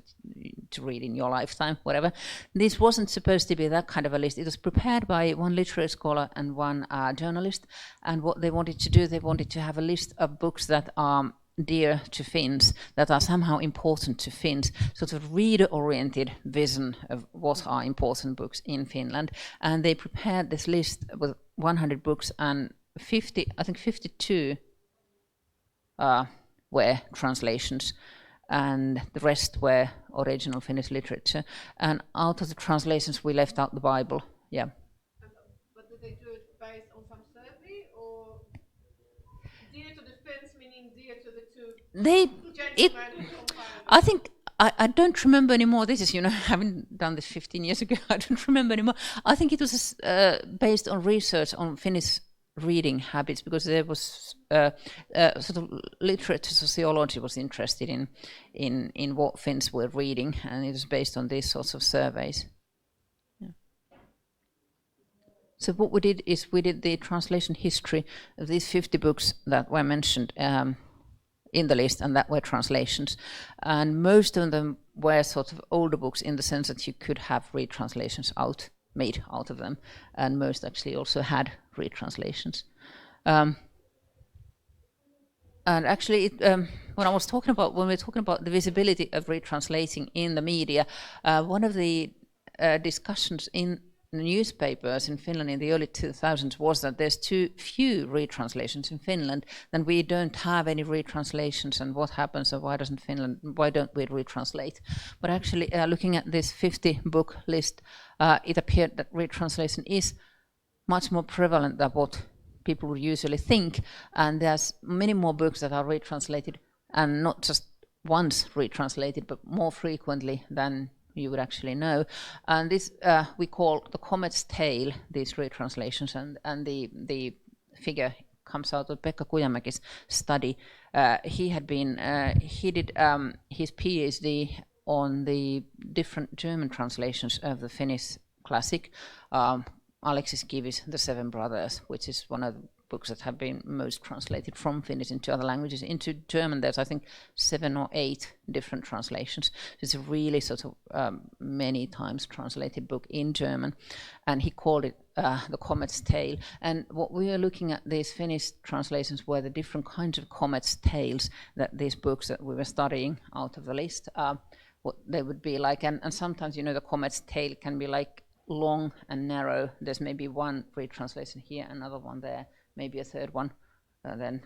to read in your lifetime, whatever. This wasn't supposed to be that kind of a list. It was prepared by one literary scholar and one journalist. And what they wanted to do, they wanted to have a list of books that are dear to Finns, that are somehow important to Finns, sort of reader-oriented vision of what are important books in Finland. And they prepared this list with 100 books, and 52 were translations, and the rest were original Finnish literature. And out of the translations, we left out the Bible. Yeah. But did they do it based on some survey, or dear to the Finns meaning dear to the two gentlemen? I think I don't remember anymore. This is, having done this 15 years ago, I don't remember anymore. I think it was based on research on Finnish reading habits, because there was sort of literature sociology was interested in what Finns were reading, and it was based on these sorts of surveys. Yeah. So what we did is we did the translation history of these 50 books that were mentioned in the list, and that were translations. And most of them were sort of older books in the sense that you could have retranslations made out of them, and most actually also had retranslations. And actually, when we were talking about the visibility of retranslating in the media, one of the discussions in the newspapers in Finland in the early 2000s was that there's too few retranslations in Finland, then we don't have any retranslations, and what happens, and why don't we retranslate? But actually, looking at this 50 book list, it appeared that retranslation is much more prevalent than what people would usually think, and there's many more books that are retranslated, and not just once retranslated, but more frequently than you would actually know. And this we call the Comets Tail, these retranslations, and the figure comes out of Pekka Kujamäki's study. He did his PhD on the different German translations of the Finnish classic, Alexis Kivi's The Seven Brothers, which is one of the books that have been most translated from Finnish into other languages. Into German, there's, I think, 7 or 8 different translations. It's a really sort of many times translated book in German, and he called it The Comets Tail. And what we are looking at, these Finnish translations, were the different kinds of Comets Tails that these books that we were studying out of the list, what they would be like. And sometimes, the Comets Tail can be like long and narrow. There's maybe one retranslation here, another one there, maybe a third one, then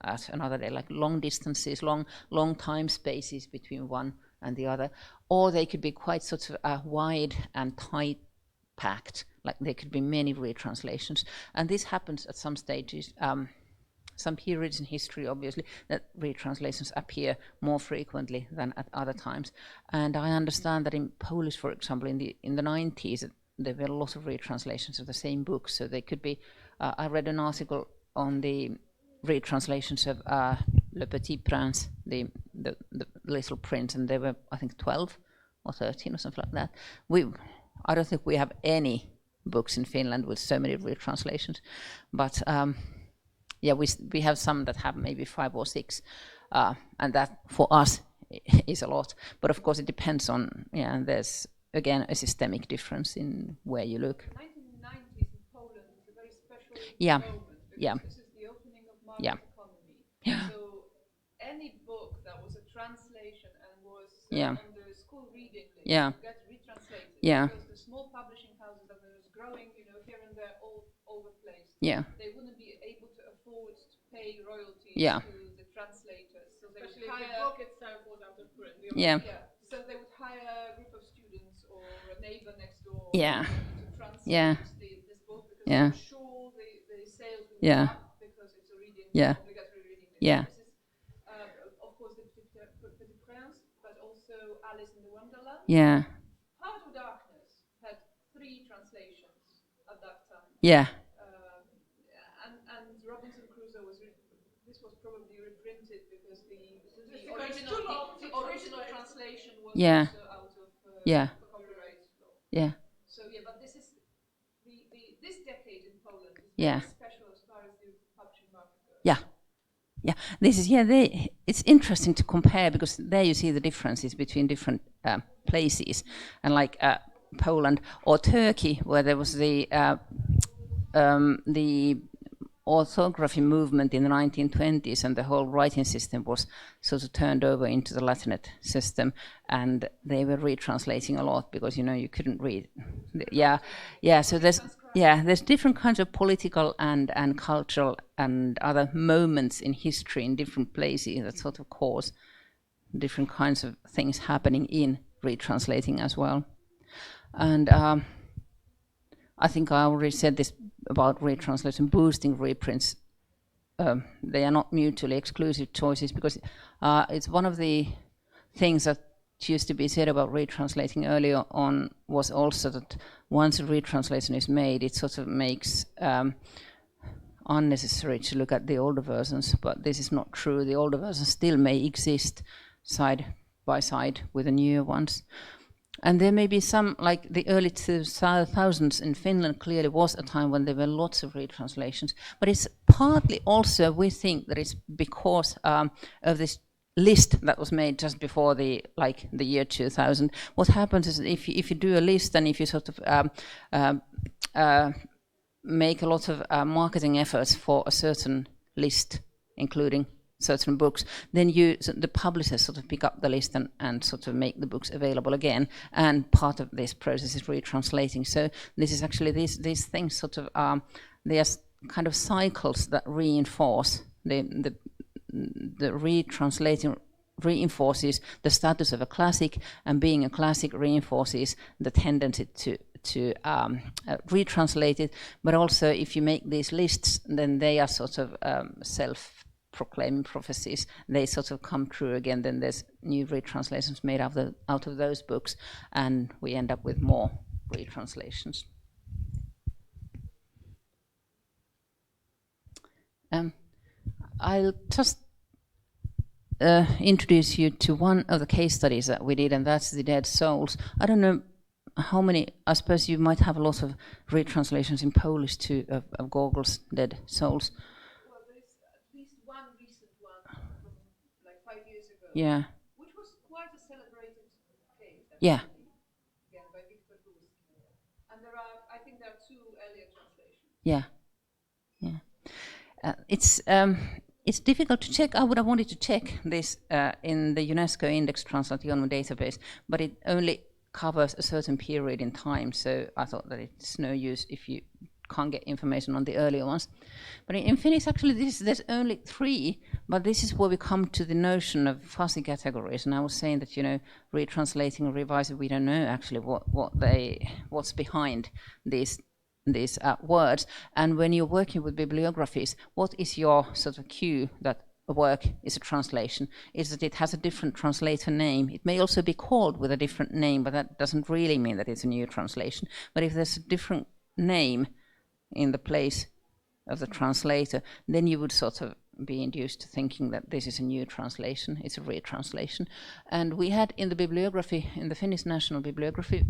at another day, like long distances, long time spaces between one and the other. Or they could be quite sort of wide and tight packed, like there could be many retranslations. And this happens at some stages, some periods in history, obviously, that retranslations appear more frequently than at other times. And I understand that in Polish, for example, in the 90s, there were a lot of retranslations of the same books. So they could be, I read an article on the retranslations of Le Petit Prince, the Little Prince, and there were, I think, 12 or 13 or something like that. I don't think we have any books in Finland with so many retranslations, but yeah, we have some that have maybe 5 or 6, and that for us is a lot. But of course, it depends on, and there's again a systemic difference in where you look. 1990s in Poland is a very special moment, because this is the opening of market economy. So any book that was a translation and was on the school reading list got retranslated. Because the small publishing houses that were growing, here and there all over the place, they wouldn't be able to afford to pay royalties to the translators. So they would hire, the book itself was out of print. So they would hire a group of students or a neighbor next door to translate this book, because I'm sure the sales will go up because it's a reading, obligatory reading list. This is, of course, the Petit Prince, but also Alice in the Wonderland. Heart of Darkness had 3 translations at that time. And Robinson Crusoe was probably reprinted because the original translation was yeah. also out of Yeah. copyright law. Yeah. So yeah, but this is this decade in Poland is Yeah. very special as far as the publishing market goes. Yeah. Yeah, this is it's interesting to compare because there you see the differences between different places, and like Poland or Turkey, where there was the orthography movement in the 1920s, and the whole writing system was sort of turned over into the Latinate system, and they were retranslating a lot because you couldn't read. So there's different kinds of political and cultural and other moments in history in different places that sort of cause different kinds of things happening in retranslating as well. And I think I already said this about retranslation, boosting reprints. They are not mutually exclusive choices because it's one of the things that used to be said about retranslating earlier on was also that once a retranslation is made, it sort of makes unnecessary to look at the older versions, but this is not true. The older versions still may exist side by side with the newer ones. And there may be some, like the early 2000s in Finland clearly was a time when there were lots of retranslations, but it's partly also, we think that it's because of this list that was made just before the year 2000. What happens is if you do a list and if you sort of make a lot of marketing efforts for a certain list, including certain books, then the publishers sort of pick up the list and sort of make the books available again, and part of this process is retranslating. So this is actually these things sort of they are kind of cycles that reinforce the retranslating reinforces the status of a classic, and being a classic reinforces the tendency to retranslate it. But also, if you make these lists, then they are sort of self-proclaiming prophecies. They sort of come true again. Then there's new retranslations made out of those books, and we end up with more retranslations. I'll just introduce you to one of the case studies that we did, and that's the dead souls. I don't know how many, I suppose you might have a lot of retranslations in Polish too of Gogol's Dead Souls. Well, there's at least one recent one from like 5 years ago. Yeah. Which was quite a celebrated case. Yeah. Again, by Outi Paloposki. And I think there are 2 earlier translations. Yeah. It's difficult to check. I would have wanted to check this in the UNESCO Index Translationum database, but it only covers a certain period in time, so I thought that it's no use if you can't get information on the earlier ones. But in Finnish, actually, there's only 3, but this is where we come to the notion of fuzzy categories. And I was saying that, retranslating or revising, we don't know actually what's behind these words. And when you're working with bibliographies, what is your sort of cue that a work is a translation? Is that it has a different translator name. It may also be called with a different name, but that doesn't really mean that it's a new translation. But if there's a different name in the place of the translator, then you would sort of be induced to thinking that this is a new translation, it's a retranslation. And we had in the bibliography, in the Finnish National Bibliography,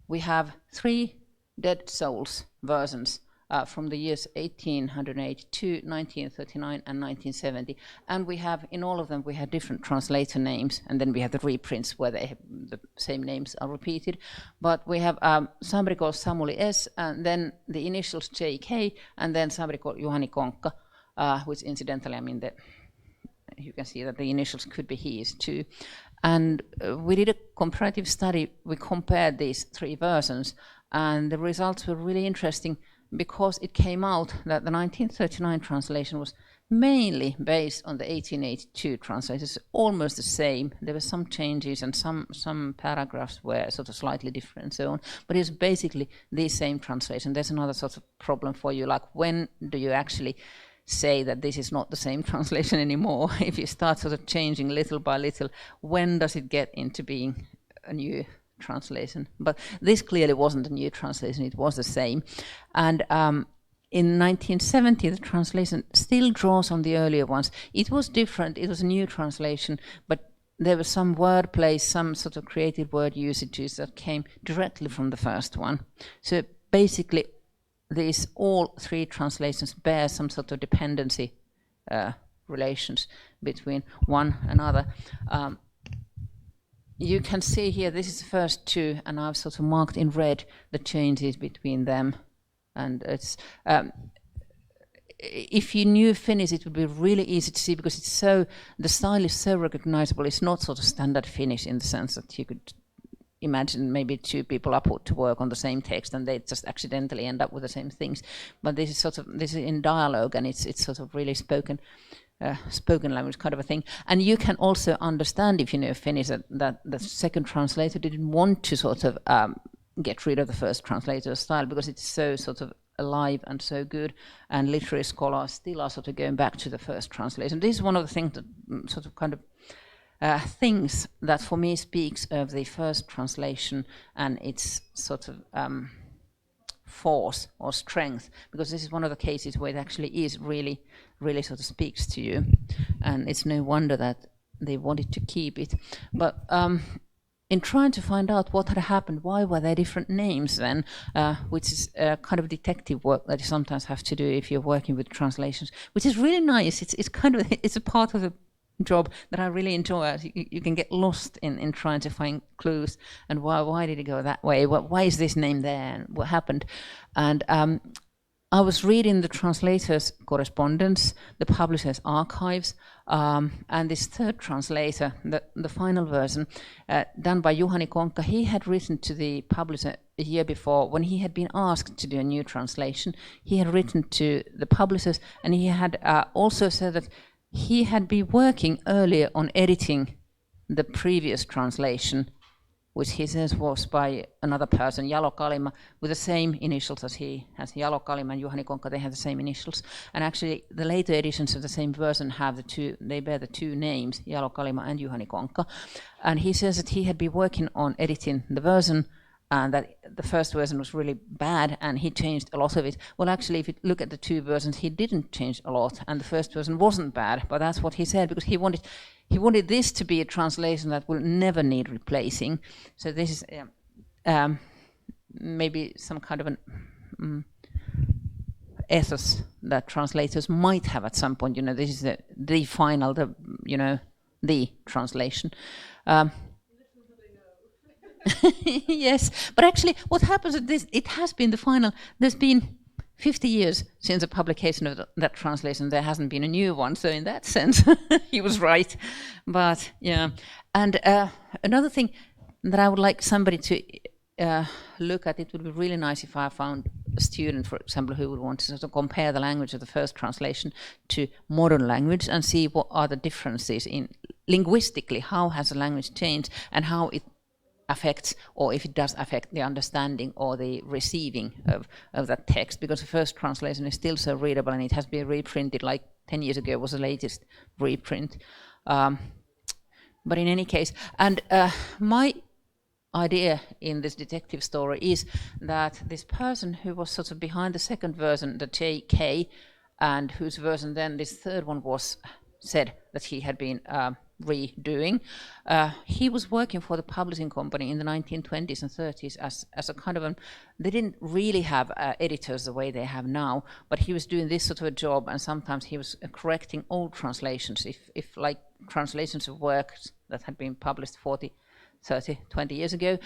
we have 3 Dead Souls versions from the years 1882, 1939 and 1970. And we have, in all of them, we had different translator names, and then we have the reprints where the same names are repeated. But we have somebody called Samuli S, and then the initials JK, and then somebody called Juhani Konkka, which incidentally, I mean, you can see that the initials could be his too. And we did a comparative study. We compared these 3 versions, and the results were really interesting because it came out that the 1939 translation was mainly based on the 1882 translation. It's almost the same. There were some changes and some paragraphs were sort of slightly different and so on, but it's basically the same translation. There's another sort of problem for you, like when do you actually say that this is not the same translation anymore? If you start sort of changing little by little, when does it get into being a new translation? But this clearly wasn't a new translation, it was the same. And in 1970, the translation still draws on the earlier ones. It was different, it was a new translation, but there was some wordplay, some sort of creative word usages that came directly from the first one. So basically, these all three translations bear some sort of dependency relations between one another. You can see here, this is the first two, and I've sort of marked in red the changes between them. And it's if you knew Finnish, it would be really easy to see, because it's so, the style is so recognizable. It's not sort of standard Finnish in the sense that you could imagine maybe two people are put to work on the same text and they just accidentally end up with the same things. But this is sort of, this is in dialogue, and it's sort of really spoken language kind of a thing. And you can also understand, if you know Finnish, that the second translator didn't want to sort of get rid of the first translator's style, because it's so sort of alive and so good, and literary scholars still are sort of going back to the first translation. This is one of the things that sort of kind of things that for me speaks of the first translation and its sort of force or strength, because this is one of the cases where it actually is really sort of speaks to you, and it's no wonder that they wanted to keep it. But in trying to find out what had happened, why were there different names then, which is kind of detective work that you sometimes have to do if you're working with translations, which is really nice. It's kind of, it's a part of the job that I really enjoy. You can get lost in trying to find clues, and why did it go that way? Why is this name there? And what happened? And I was reading the translator's correspondence, the publisher's archives, and this third translator, the final version, done by Juhani Konkka, he had written to the publisher a year before when he had been asked to do a new translation. He had written to the publishers, and he had also said that he had been working earlier on editing the previous translation, which he says was by another person, Jalo Kalima, with the same initials as he has. Jalo Kalima and Juhani Konkka, they have the same initials. And actually, the later editions of the same version have they bear the two names, Jalo Kalima and Juhani Konkka. And he says that he had been working on editing the version, and that the first version was really bad, and he changed a lot of it. Well, actually, if you look at the two versions, he didn't change a lot, and the first version wasn't bad, but that's what he said, because he wanted this to be a translation that will never need replacing. So this is maybe some kind of an ethos that translators might have at some point. You know, this is the final, the translation. Yes, but actually what happens is this, it has been the final. There's been 50 years since the publication of that translation. There hasn't been a new one, so in that sense he was right. But yeah, and another thing that I would like somebody to look at, it would be really nice if I found a student, for example, who would want to sort of compare the language of the first translation to modern language and see what are the differences in linguistically, how has the language changed, and how it affects, or if it does affect the understanding or the receiving of that text, because the first translation is still so readable, and it has been reprinted like 10 years ago was the latest reprint. But in any case, and my idea in this detective story is that this person who was sort of behind the second version, the JK, and whose version then this third one was said that he had been redoing. He was working for the publishing company in the 1920s and 30s as a kind of they didn't really have editors the way they have now, but he was doing this sort of a job, and sometimes he was correcting old translations. If like translations of works that had been published 40, 30, 20 years ago,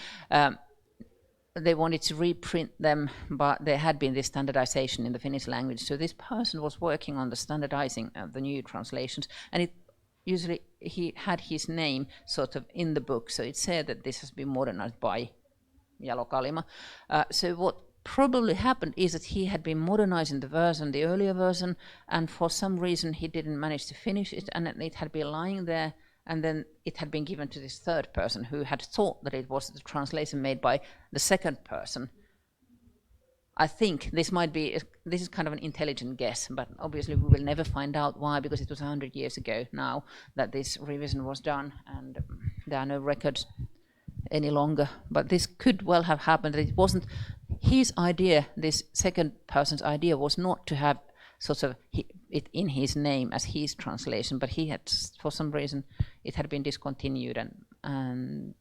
they wanted to reprint them, but there had been this standardization in the Finnish language. So this person was working on the standardizing of the new translations, and it usually he had his name sort of in the book, so it said that this has been modernized by Jalo Kalima. So what probably happened is that he had been modernizing the version, the earlier version, and for some reason he didn't manage to finish it, and it had been lying there, and then it had been given to this third person who had thought that it was the translation made by the second person. I think this is kind of an intelligent guess, but obviously we will never find out why, because it was 100 years ago now that this revision was done, and there are no records any longer. But this could well have happened. It wasn't his idea, this second person's idea, was not to have sort of it in his name as his translation, but he had, for some reason, it had been discontinued, and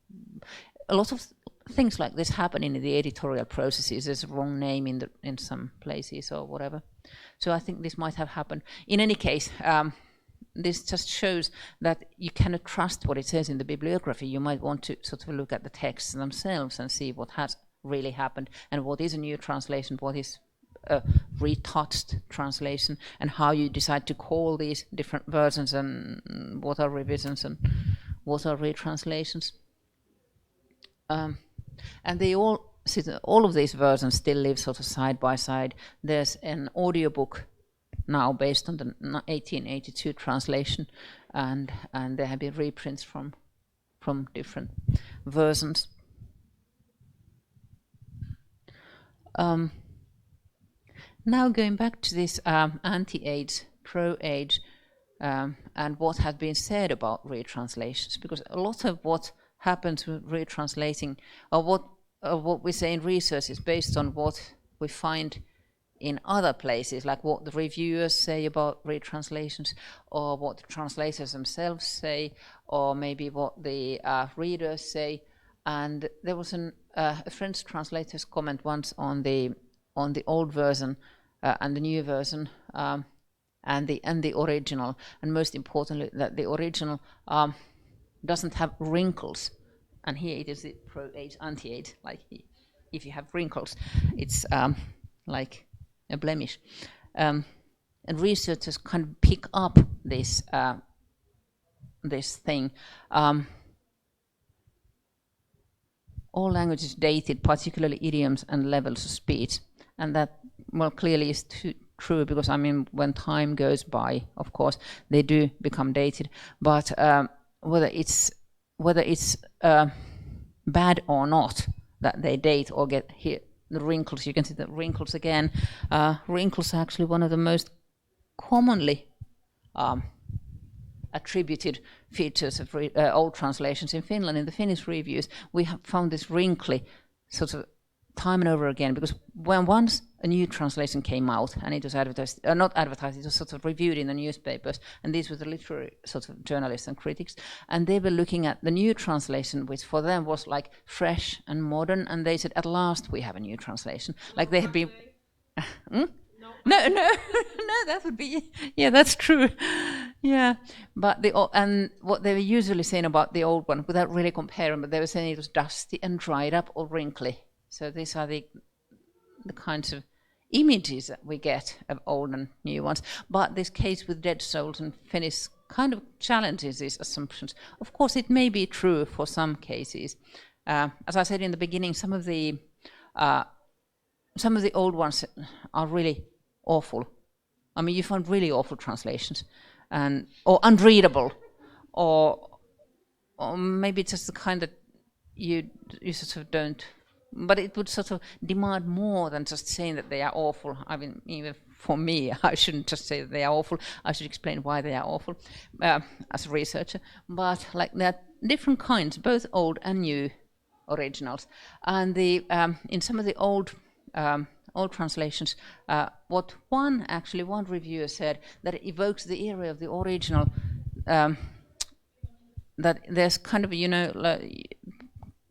a lot of things like this happen in the editorial processes. There's a wrong name in some places or whatever. So I think this might have happened. In any case, this just shows that you cannot trust what it says in the bibliography. You might want to sort of look at the texts themselves and see what has really happened and what is a new translation, what is a retouched translation, and how you decide to call these different versions, and what are revisions and what are retranslations. And they all of these versions still live sort of side by side. There's an audiobook now based on the 1882 translation, and there have been reprints from different versions. Now going back to this anti-age, pro-age, and what has been said about retranslations, because a lot of what happens with retranslating, or what we say in research, is based on what we find in other places, like what the reviewers say about retranslations, or what the translators themselves say, or maybe what the readers say. And there was a French translator's comment once on the old version and the new version, and the original, and most importantly that the original doesn't have wrinkles, and here it is the pro-age, anti-age. Like if you have wrinkles, it's like a blemish, and researchers kind of pick up this this thing. All languages dated, particularly idioms and levels of speech, and that, well, clearly is true, because I mean, when time goes by, of course, they do become dated. But whether it's bad or not that they date or get here the wrinkles, you can see the wrinkles again. Wrinkles are actually one of the most commonly attributed features of old translations in Finland. In the Finnish reviews, we have found this wrinkly sort of time and over again, because when once a new translation came out and it was advertised, not advertised, it was sort of reviewed in the newspapers, and these were the literary sort of journalists and critics, and they were looking at the new translation, which for them was like fresh and modern, and they said, at last we have a new translation. Like they had been... No, that would be, yeah, that's true. Yeah, but and what they were usually saying about the old one, without really comparing, but they were saying it was dusty and dried up or wrinkly. So these are the kinds of images that we get of old and new ones. But this case with Dead Souls and Finnish kind of challenges these assumptions. Of course, it may be true for some cases. As I said in the beginning, some of the old ones are really awful. I mean, you find really awful translations, or unreadable, or maybe it's just the kind that you sort of don't. But it would sort of demand more than just saying that they are awful. I mean, even for me, I shouldn't just say that they are awful. I should explain why they are awful as a researcher. But like there are different kinds, both old and new originals. And in some of the old translations, what one reviewer said, that it evokes the era of the original. That there's kind of,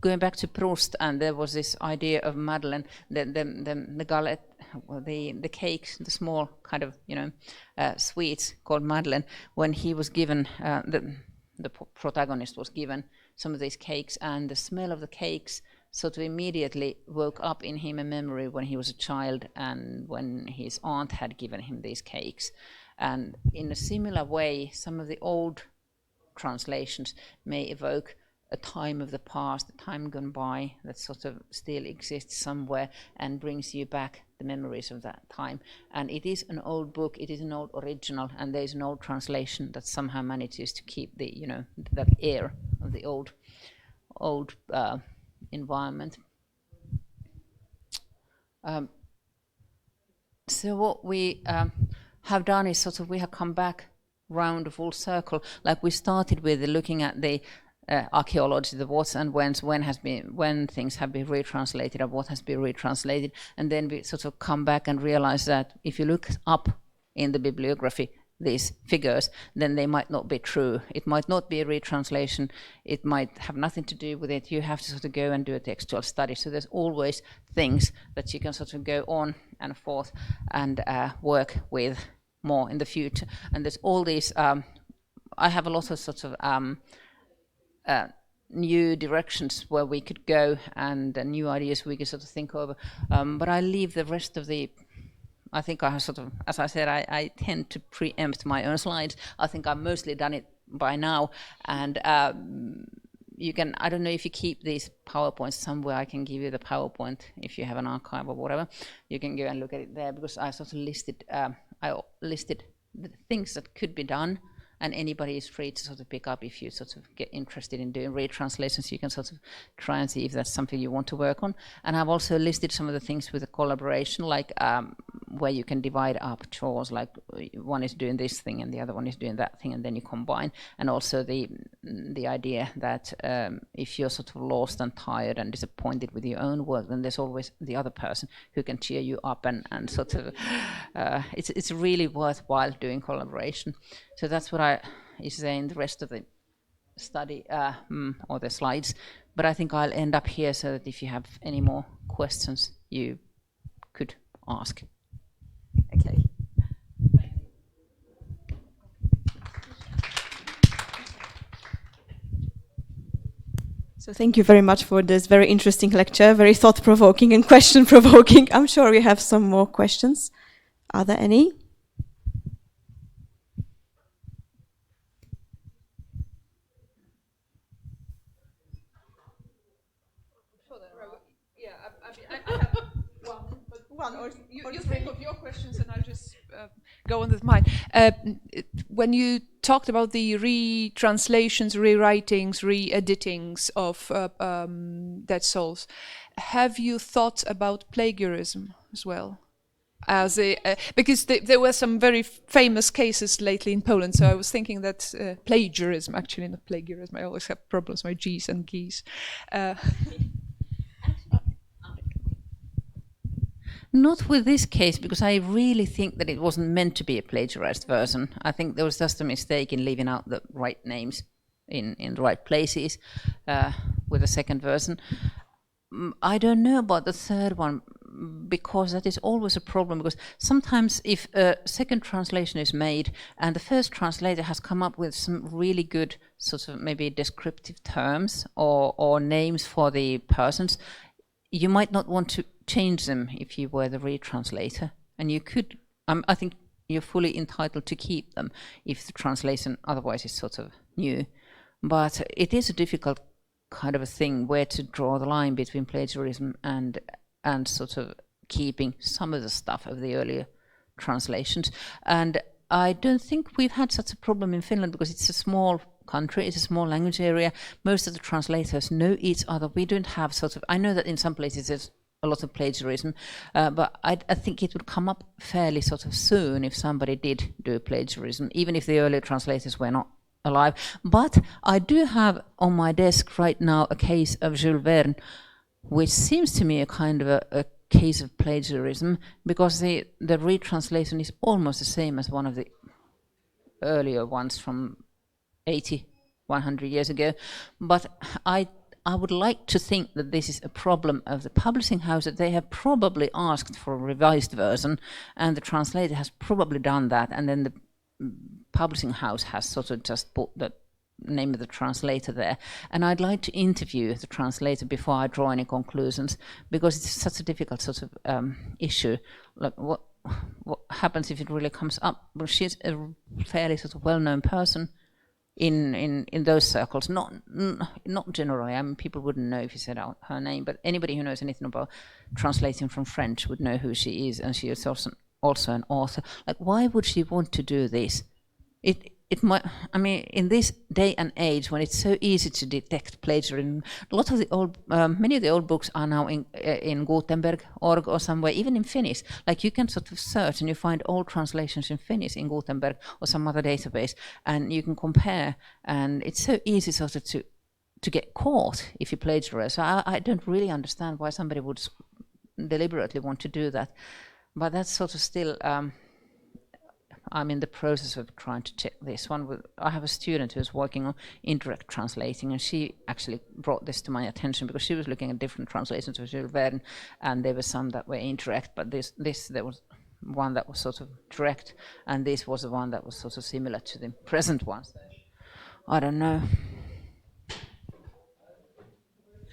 going back to Proust, and there was this idea of Madeleine, the galette, the cakes, the small kind of sweets called Madeleine. When he was given, the protagonist was given some of these cakes, and the smell of the cakes sort of immediately woke up in him a memory when he was a child and when his aunt had given him these cakes. And in a similar way, some of the old translations may evoke a time of the past, a time gone by that sort of still exists somewhere and brings you back the memories of that time. And it is an old book, it is an old original, and there is an old translation that somehow manages to keep the, that air of the old environment. So what we have done is sort of we have come back round a full circle, like we started with looking at the archaeology, the what's and when's, when things have been retranslated or what has been retranslated, and then we sort of come back and realize that if you look up in the bibliography these figures, then they might not be true. It might not be a retranslation. It might have nothing to do with it. You have to sort of go and do a textual study. So there's always things that you can sort of go on and forth and work with more in the future. And there's all these. I have a lot of sort of new directions where we could go and new ideas we could sort of think over. But I leave the rest of the. I think I have sort of, as I said, I tend to preempt my own slides. I think I've mostly done it by now. And you can, I don't know if you keep these PowerPoints somewhere, I can give you the PowerPoint if you have an archive or whatever. You can go and look at it there, because I sort of listed, the things that could be done. And anybody is free to sort of pick up if you sort of get interested in doing retranslations. You can sort of try and see if that's something you want to work on. And I've also listed some of the things with the collaboration, like where you can divide up chores, like one is doing this thing and the other one is doing that thing, and then you combine. And also the idea that if you're sort of lost and tired and disappointed with your own work, then there's always the other person who can cheer you up and sort of, it's really worthwhile doing collaboration. So that's what I is saying the rest of the study or the slides. But I think I'll end up here so that if you have any more questions, you could ask. Okay. So thank you very much for this very interesting lecture, very thought-provoking and question-provoking. I'm sure we have some more questions. Are there any? You think of your questions and I'll just go on with mine. When you talked about the retranslations, rewritings, re-editings of Dead Souls, have you thought about plagiarism as well? As because there were some very famous cases lately in Poland, so I was thinking that plagiarism, actually not plagiarism, I always have problems with G's and G's. Not with this case, because I really think that it wasn't meant to be a plagiarized version. I think there was just a mistake in leaving out the right names in the right places with the second version. I don't know about the third one, because that is always a problem, because sometimes if a second translation is made and the first translator has come up with some really good sort of maybe descriptive terms or names for the persons, you might not want to change them if you were the retranslator, and you could. I think you're fully entitled to keep them if the translation otherwise is sort of new. But it is a difficult kind of a thing where to draw the line between plagiarism and sort of keeping some of the stuff of the earlier translations. And I don't think we've had such a problem in Finland, because it's a small country, it's a small language area. Most of the translators know each other. We don't have sort of, I know that in some places there's a lot of plagiarism, but I think it would come up fairly sort of soon if somebody did do plagiarism, even if the earlier translators were not alive. But I do have on my desk right now a case of Jules Verne, which seems to me a kind of a case of plagiarism, because the retranslation is almost the same as one of the earlier ones from 100 years ago. But I would like to think that this is a problem of the publishing house, that they have probably asked for a revised version, and the translator has probably done that, and then the publishing house has sort of just put the name of the translator there. And I'd like to interview the translator before I draw any conclusions, because it's such a difficult sort of issue. Like what happens if it really comes up? Well, she's a fairly sort of well-known person in those circles, not generally. I mean, people wouldn't know if you said out her name, but anybody who knows anything about translating from French would know who she is, and she is also an author. Like, why would she want to do this? It might, I mean, in this day and age when it's so easy to detect plagiarism, a lot of the old, many of the old books are now in Gutenberg.org or somewhere, even in Finnish. Like, you can sort of search and you find old translations in Finnish in Gutenberg or some other database, and you can compare. And it's so easy sort of to to get caught if you plagiarize. So I don't really understand why somebody would deliberately want to do that. But that's sort of still, I'm in the process of trying to check this one. I have a student who's working on indirect translating, and she actually brought this to my attention because she was looking at different translations of Jules Verne, and there were some that were indirect, but there was one that was sort of direct, and this was the one that was sort of similar to the present one. I don't know.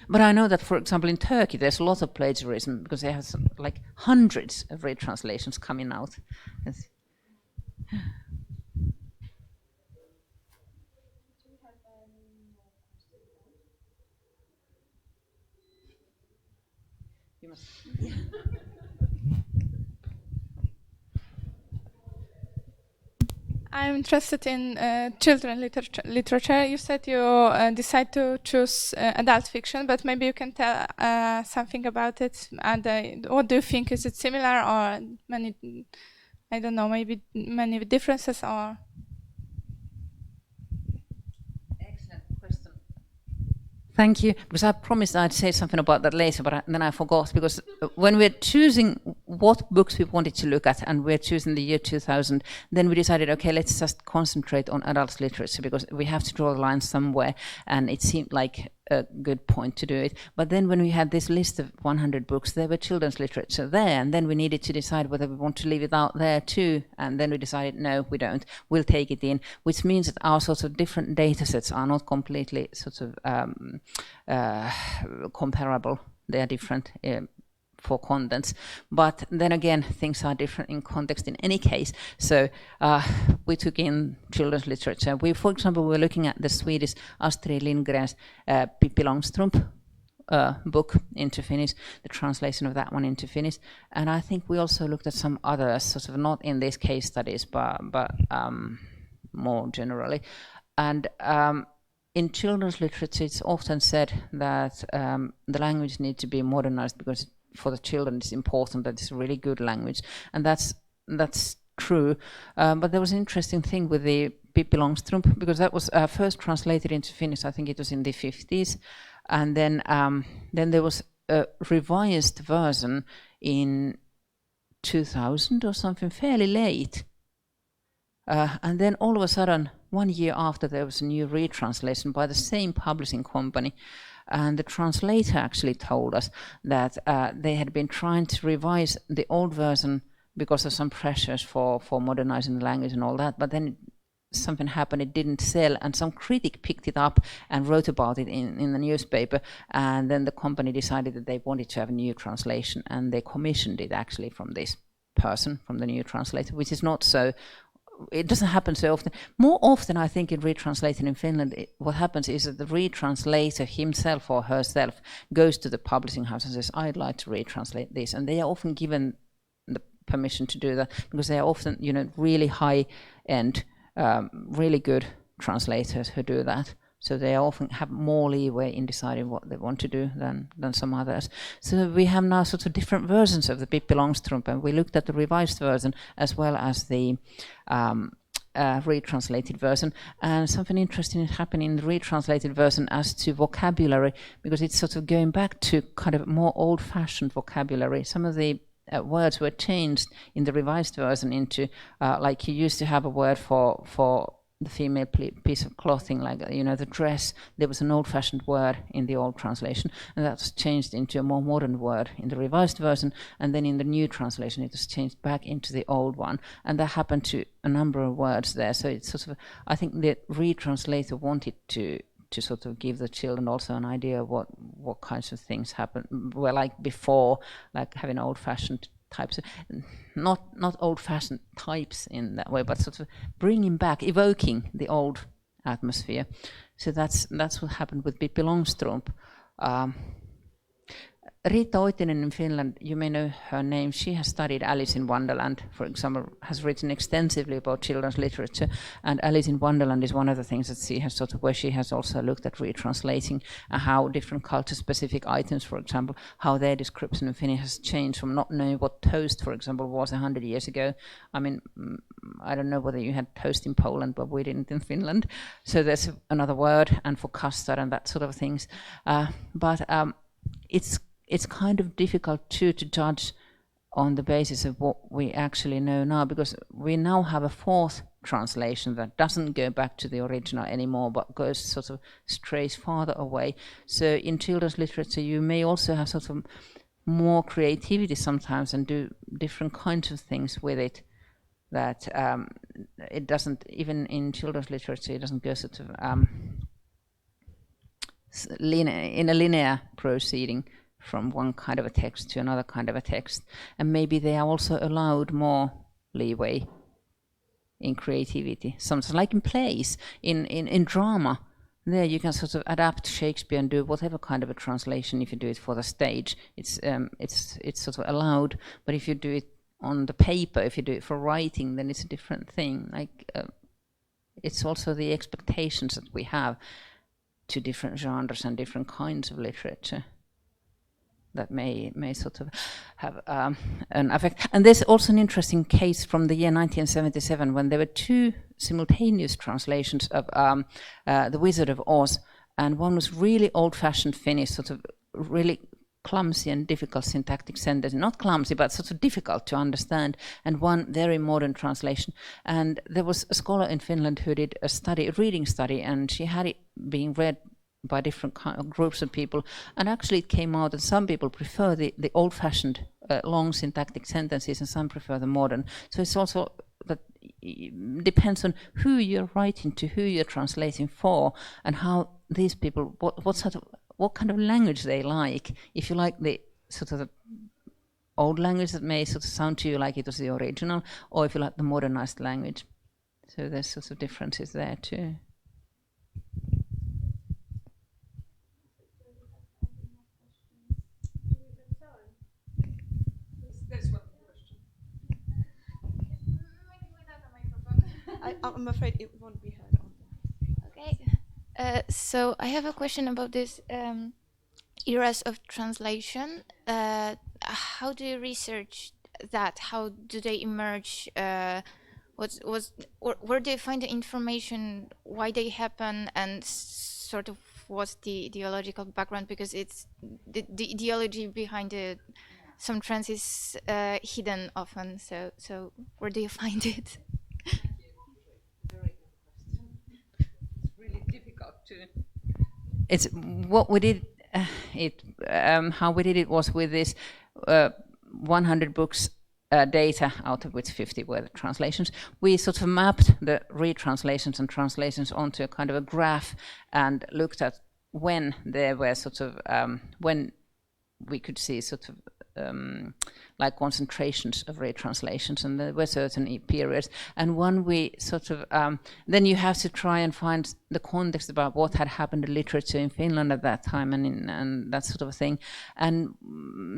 But I know that, for example, in Turkey, there's a lot of plagiarism because they have like hundreds of retranslations coming out. You must. I'm interested in children literature. You said you decide to choose adult fiction, but maybe you can tell something about it. And what do you think? Is it similar or many? I don't know. Maybe many differences or. Excellent question. Thank you, because I promised I'd say something about that later, but then I forgot, because when we're choosing what books we wanted to look at, and we're choosing the year 2000, then we decided, okay, let's just concentrate on adult literature, because we have to draw the line somewhere, and it seemed like a good point to do it. But then when we had this list of 100 books, there were children's literature there, and then we needed to decide whether we want to leave it out there too, and then we decided, no, we don't, we'll take it in, which means that our sort of different data sets are not completely sort of comparable. They are different for contents, but then again, things are different in context in any case. So we took in children's literature. We, for example, were looking at the Swedish Astrid Lindgren's Pippi Långstrump book into Finnish, the translation of that one into Finnish, and I think we also looked at some others, sort of not in these case studies, but more generally. And in children's literature, it's often said that the language needs to be modernized because for the children it's important that it's a really good language, and that's true. But there was an interesting thing with the Pippi Långstrump, because that was first translated into Finnish, I think it was in the 50s, and then there was a revised version in 2000 or something, fairly late. And then all of a sudden, 1 year after, there was a new retranslation by the same publishing company. And the translator actually told us that they had been trying to revise the old version because of some pressures for modernizing the language and all that. But then something happened, it didn't sell, and some critic picked it up and wrote about it in the newspaper. And then the company decided that they wanted to have a new translation, and they commissioned it actually from this person, from the new translator, which is not so. It doesn't happen so often. More often, I think, in retranslating in Finland, what happens is that the retranslator himself or herself goes to the publishing house and says, I'd like to retranslate this. And they are often given the permission to do that, because they are often, really high-end, really good translators who do that. So they often have more leeway in deciding what they want to do than some others. So we have now sort of different versions of the Pippi Långstrump, and we looked at the revised version as well as the retranslated version. And something interesting is happening in the retranslated version as to vocabulary, because it's sort of going back to kind of more old-fashioned vocabulary. Some of the words were changed in the revised version into, like you used to have a word for the female piece of clothing, like the dress. There was an old-fashioned word in the old translation, and that was changed into a more modern word in the revised version, and then in the new translation it was changed back into the old one, and that happened to a number of words there. So it's sort of, I think the retranslator wanted to sort of give the children also an idea of what kinds of things happened, were like before, like having old-fashioned types, not old-fashioned types in that way, but sort of bringing back, evoking the old atmosphere. So that's what happened with Pippi Långstrump. Riitta Oitinen in Finland, you may know her name. She has studied Alice in Wonderland, for example, has written extensively about children's literature. And Alice in Wonderland is one of the things that she has where she has also looked at retranslating how different culture-specific items, for example, how their description in Finnish has changed from not knowing what toast, for example, was 100 years ago. I mean, I don't know whether you had toast in Poland, but we didn't in Finland. So there's another word, and for custard and that sort of things. But it's kind of difficult to judge on the basis of what we actually know now, because we now have a fourth translation that doesn't go back to the original anymore, but goes sort of strays farther away. So in children's literature, you may also have sort of more creativity sometimes and do different kinds of things with it. That it doesn't, even in children's literature, it doesn't go sort of in a linear proceeding from one kind of a text to another kind of a text. And maybe they are also allowed more leeway in creativity. Sometimes, like in plays, in drama, there you can sort of adapt Shakespeare and do whatever kind of a translation if you do it for the stage. It's sort of allowed, but if you do it on the paper, if you do it for writing, then it's a different thing. Like it's also the expectations that we have to different genres and different kinds of literature that may sort of have an effect. And there's also an interesting case from the year 1977 when there were two simultaneous translations of The Wizard of Oz, and one was really old-fashioned Finnish, sort of really clumsy and difficult syntactic sentence, not clumsy, but sort of difficult to understand, and one very modern translation. And there was a scholar in Finland who did a reading study, and she had it being read by different groups of people, and actually it came out that some people prefer the old-fashioned long syntactic sentences and some prefer the modern. So it's also that it depends on who you're writing to, who you're translating for, and how these people, what kind of language they like. If you like the sort of the old language that may sort of sound to you like it was the original, or if you like the modernized language. So there's sorts of differences there too. I'm afraid it won't be heard. Okay. So I have a question about this eras of translation. How do you research that? How do they emerge? Where do you find the information? Why they happen? And sort of what's the ideological background? Because it's the ideology behind some trends is hidden often. So where do you find it? It's what we did. How we did it was with this 100 books data, out of which 50 were the translations. We sort of mapped the retranslations and translations onto a kind of a graph and looked at when there were sort of when we could see sort of like concentrations of retranslations, and there were certain periods. And when we sort of then you have to try and find the context about what had happened to literature in Finland at that time, and that sort of thing. And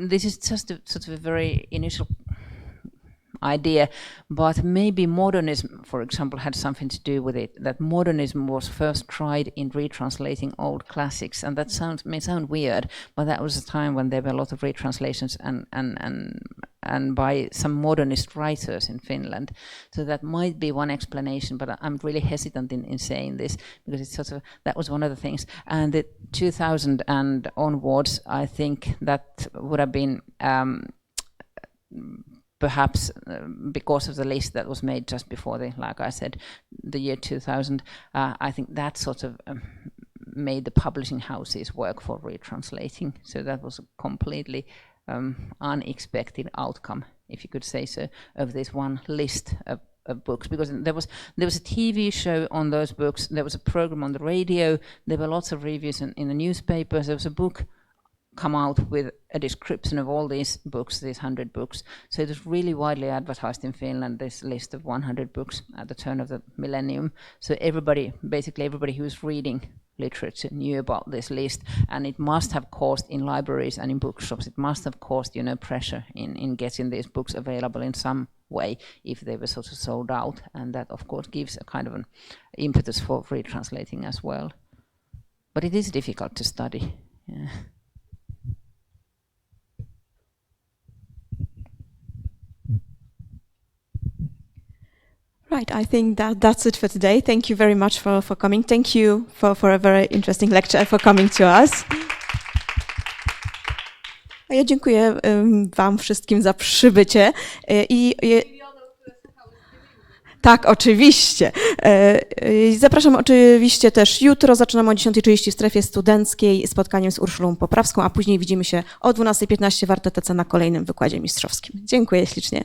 this is just a sort of a very initial idea, but maybe modernism, for example, had something to do with it. That modernism was first tried in retranslating old classics, and that may sound weird, but that was a time when there were a lot of retranslations and by some modernist writers in Finland. So that might be one explanation, but I'm really hesitant in saying this because it's sort of that was one of the things. And the 2000 and onwards, I think that would have been perhaps because of the list that was made just before like I said, the year 2000, I think that sort of made the publishing houses work for retranslating. So that was a completely unexpected outcome, if you could say so, of this one list of books, because there was a TV show on those books, there was a program on the radio, there were lots of reviews in the newspapers, there was a book come out with a description of all these books, these 100 books. So it was really widely advertised in Finland, this list of 100 books at the turn of the millennium. So basically everybody who was reading literature knew about this list, and it must have caused in libraries and in bookshops, it must have caused, you know, pressure in getting these books available in some way if they were sort of sold out, and that of course gives a kind of an impetus for retranslating as well. But it is difficult to study. Yeah. Right, I think that's it for today. Thank you very much for coming. Thank you for a very interesting lecture, for coming to us. A ja dziękuję wam wszystkim za przybycie. Tak, oczywiście. Zapraszam oczywiście też jutro. Zaczynamy o 10:30 w strefie studenckiej spotkaniem z Urszulą Poprawską, a później widzimy się o 12:15 w Artetece na kolejnym wykładzie mistrzowskim. Dziękuję ślicznie.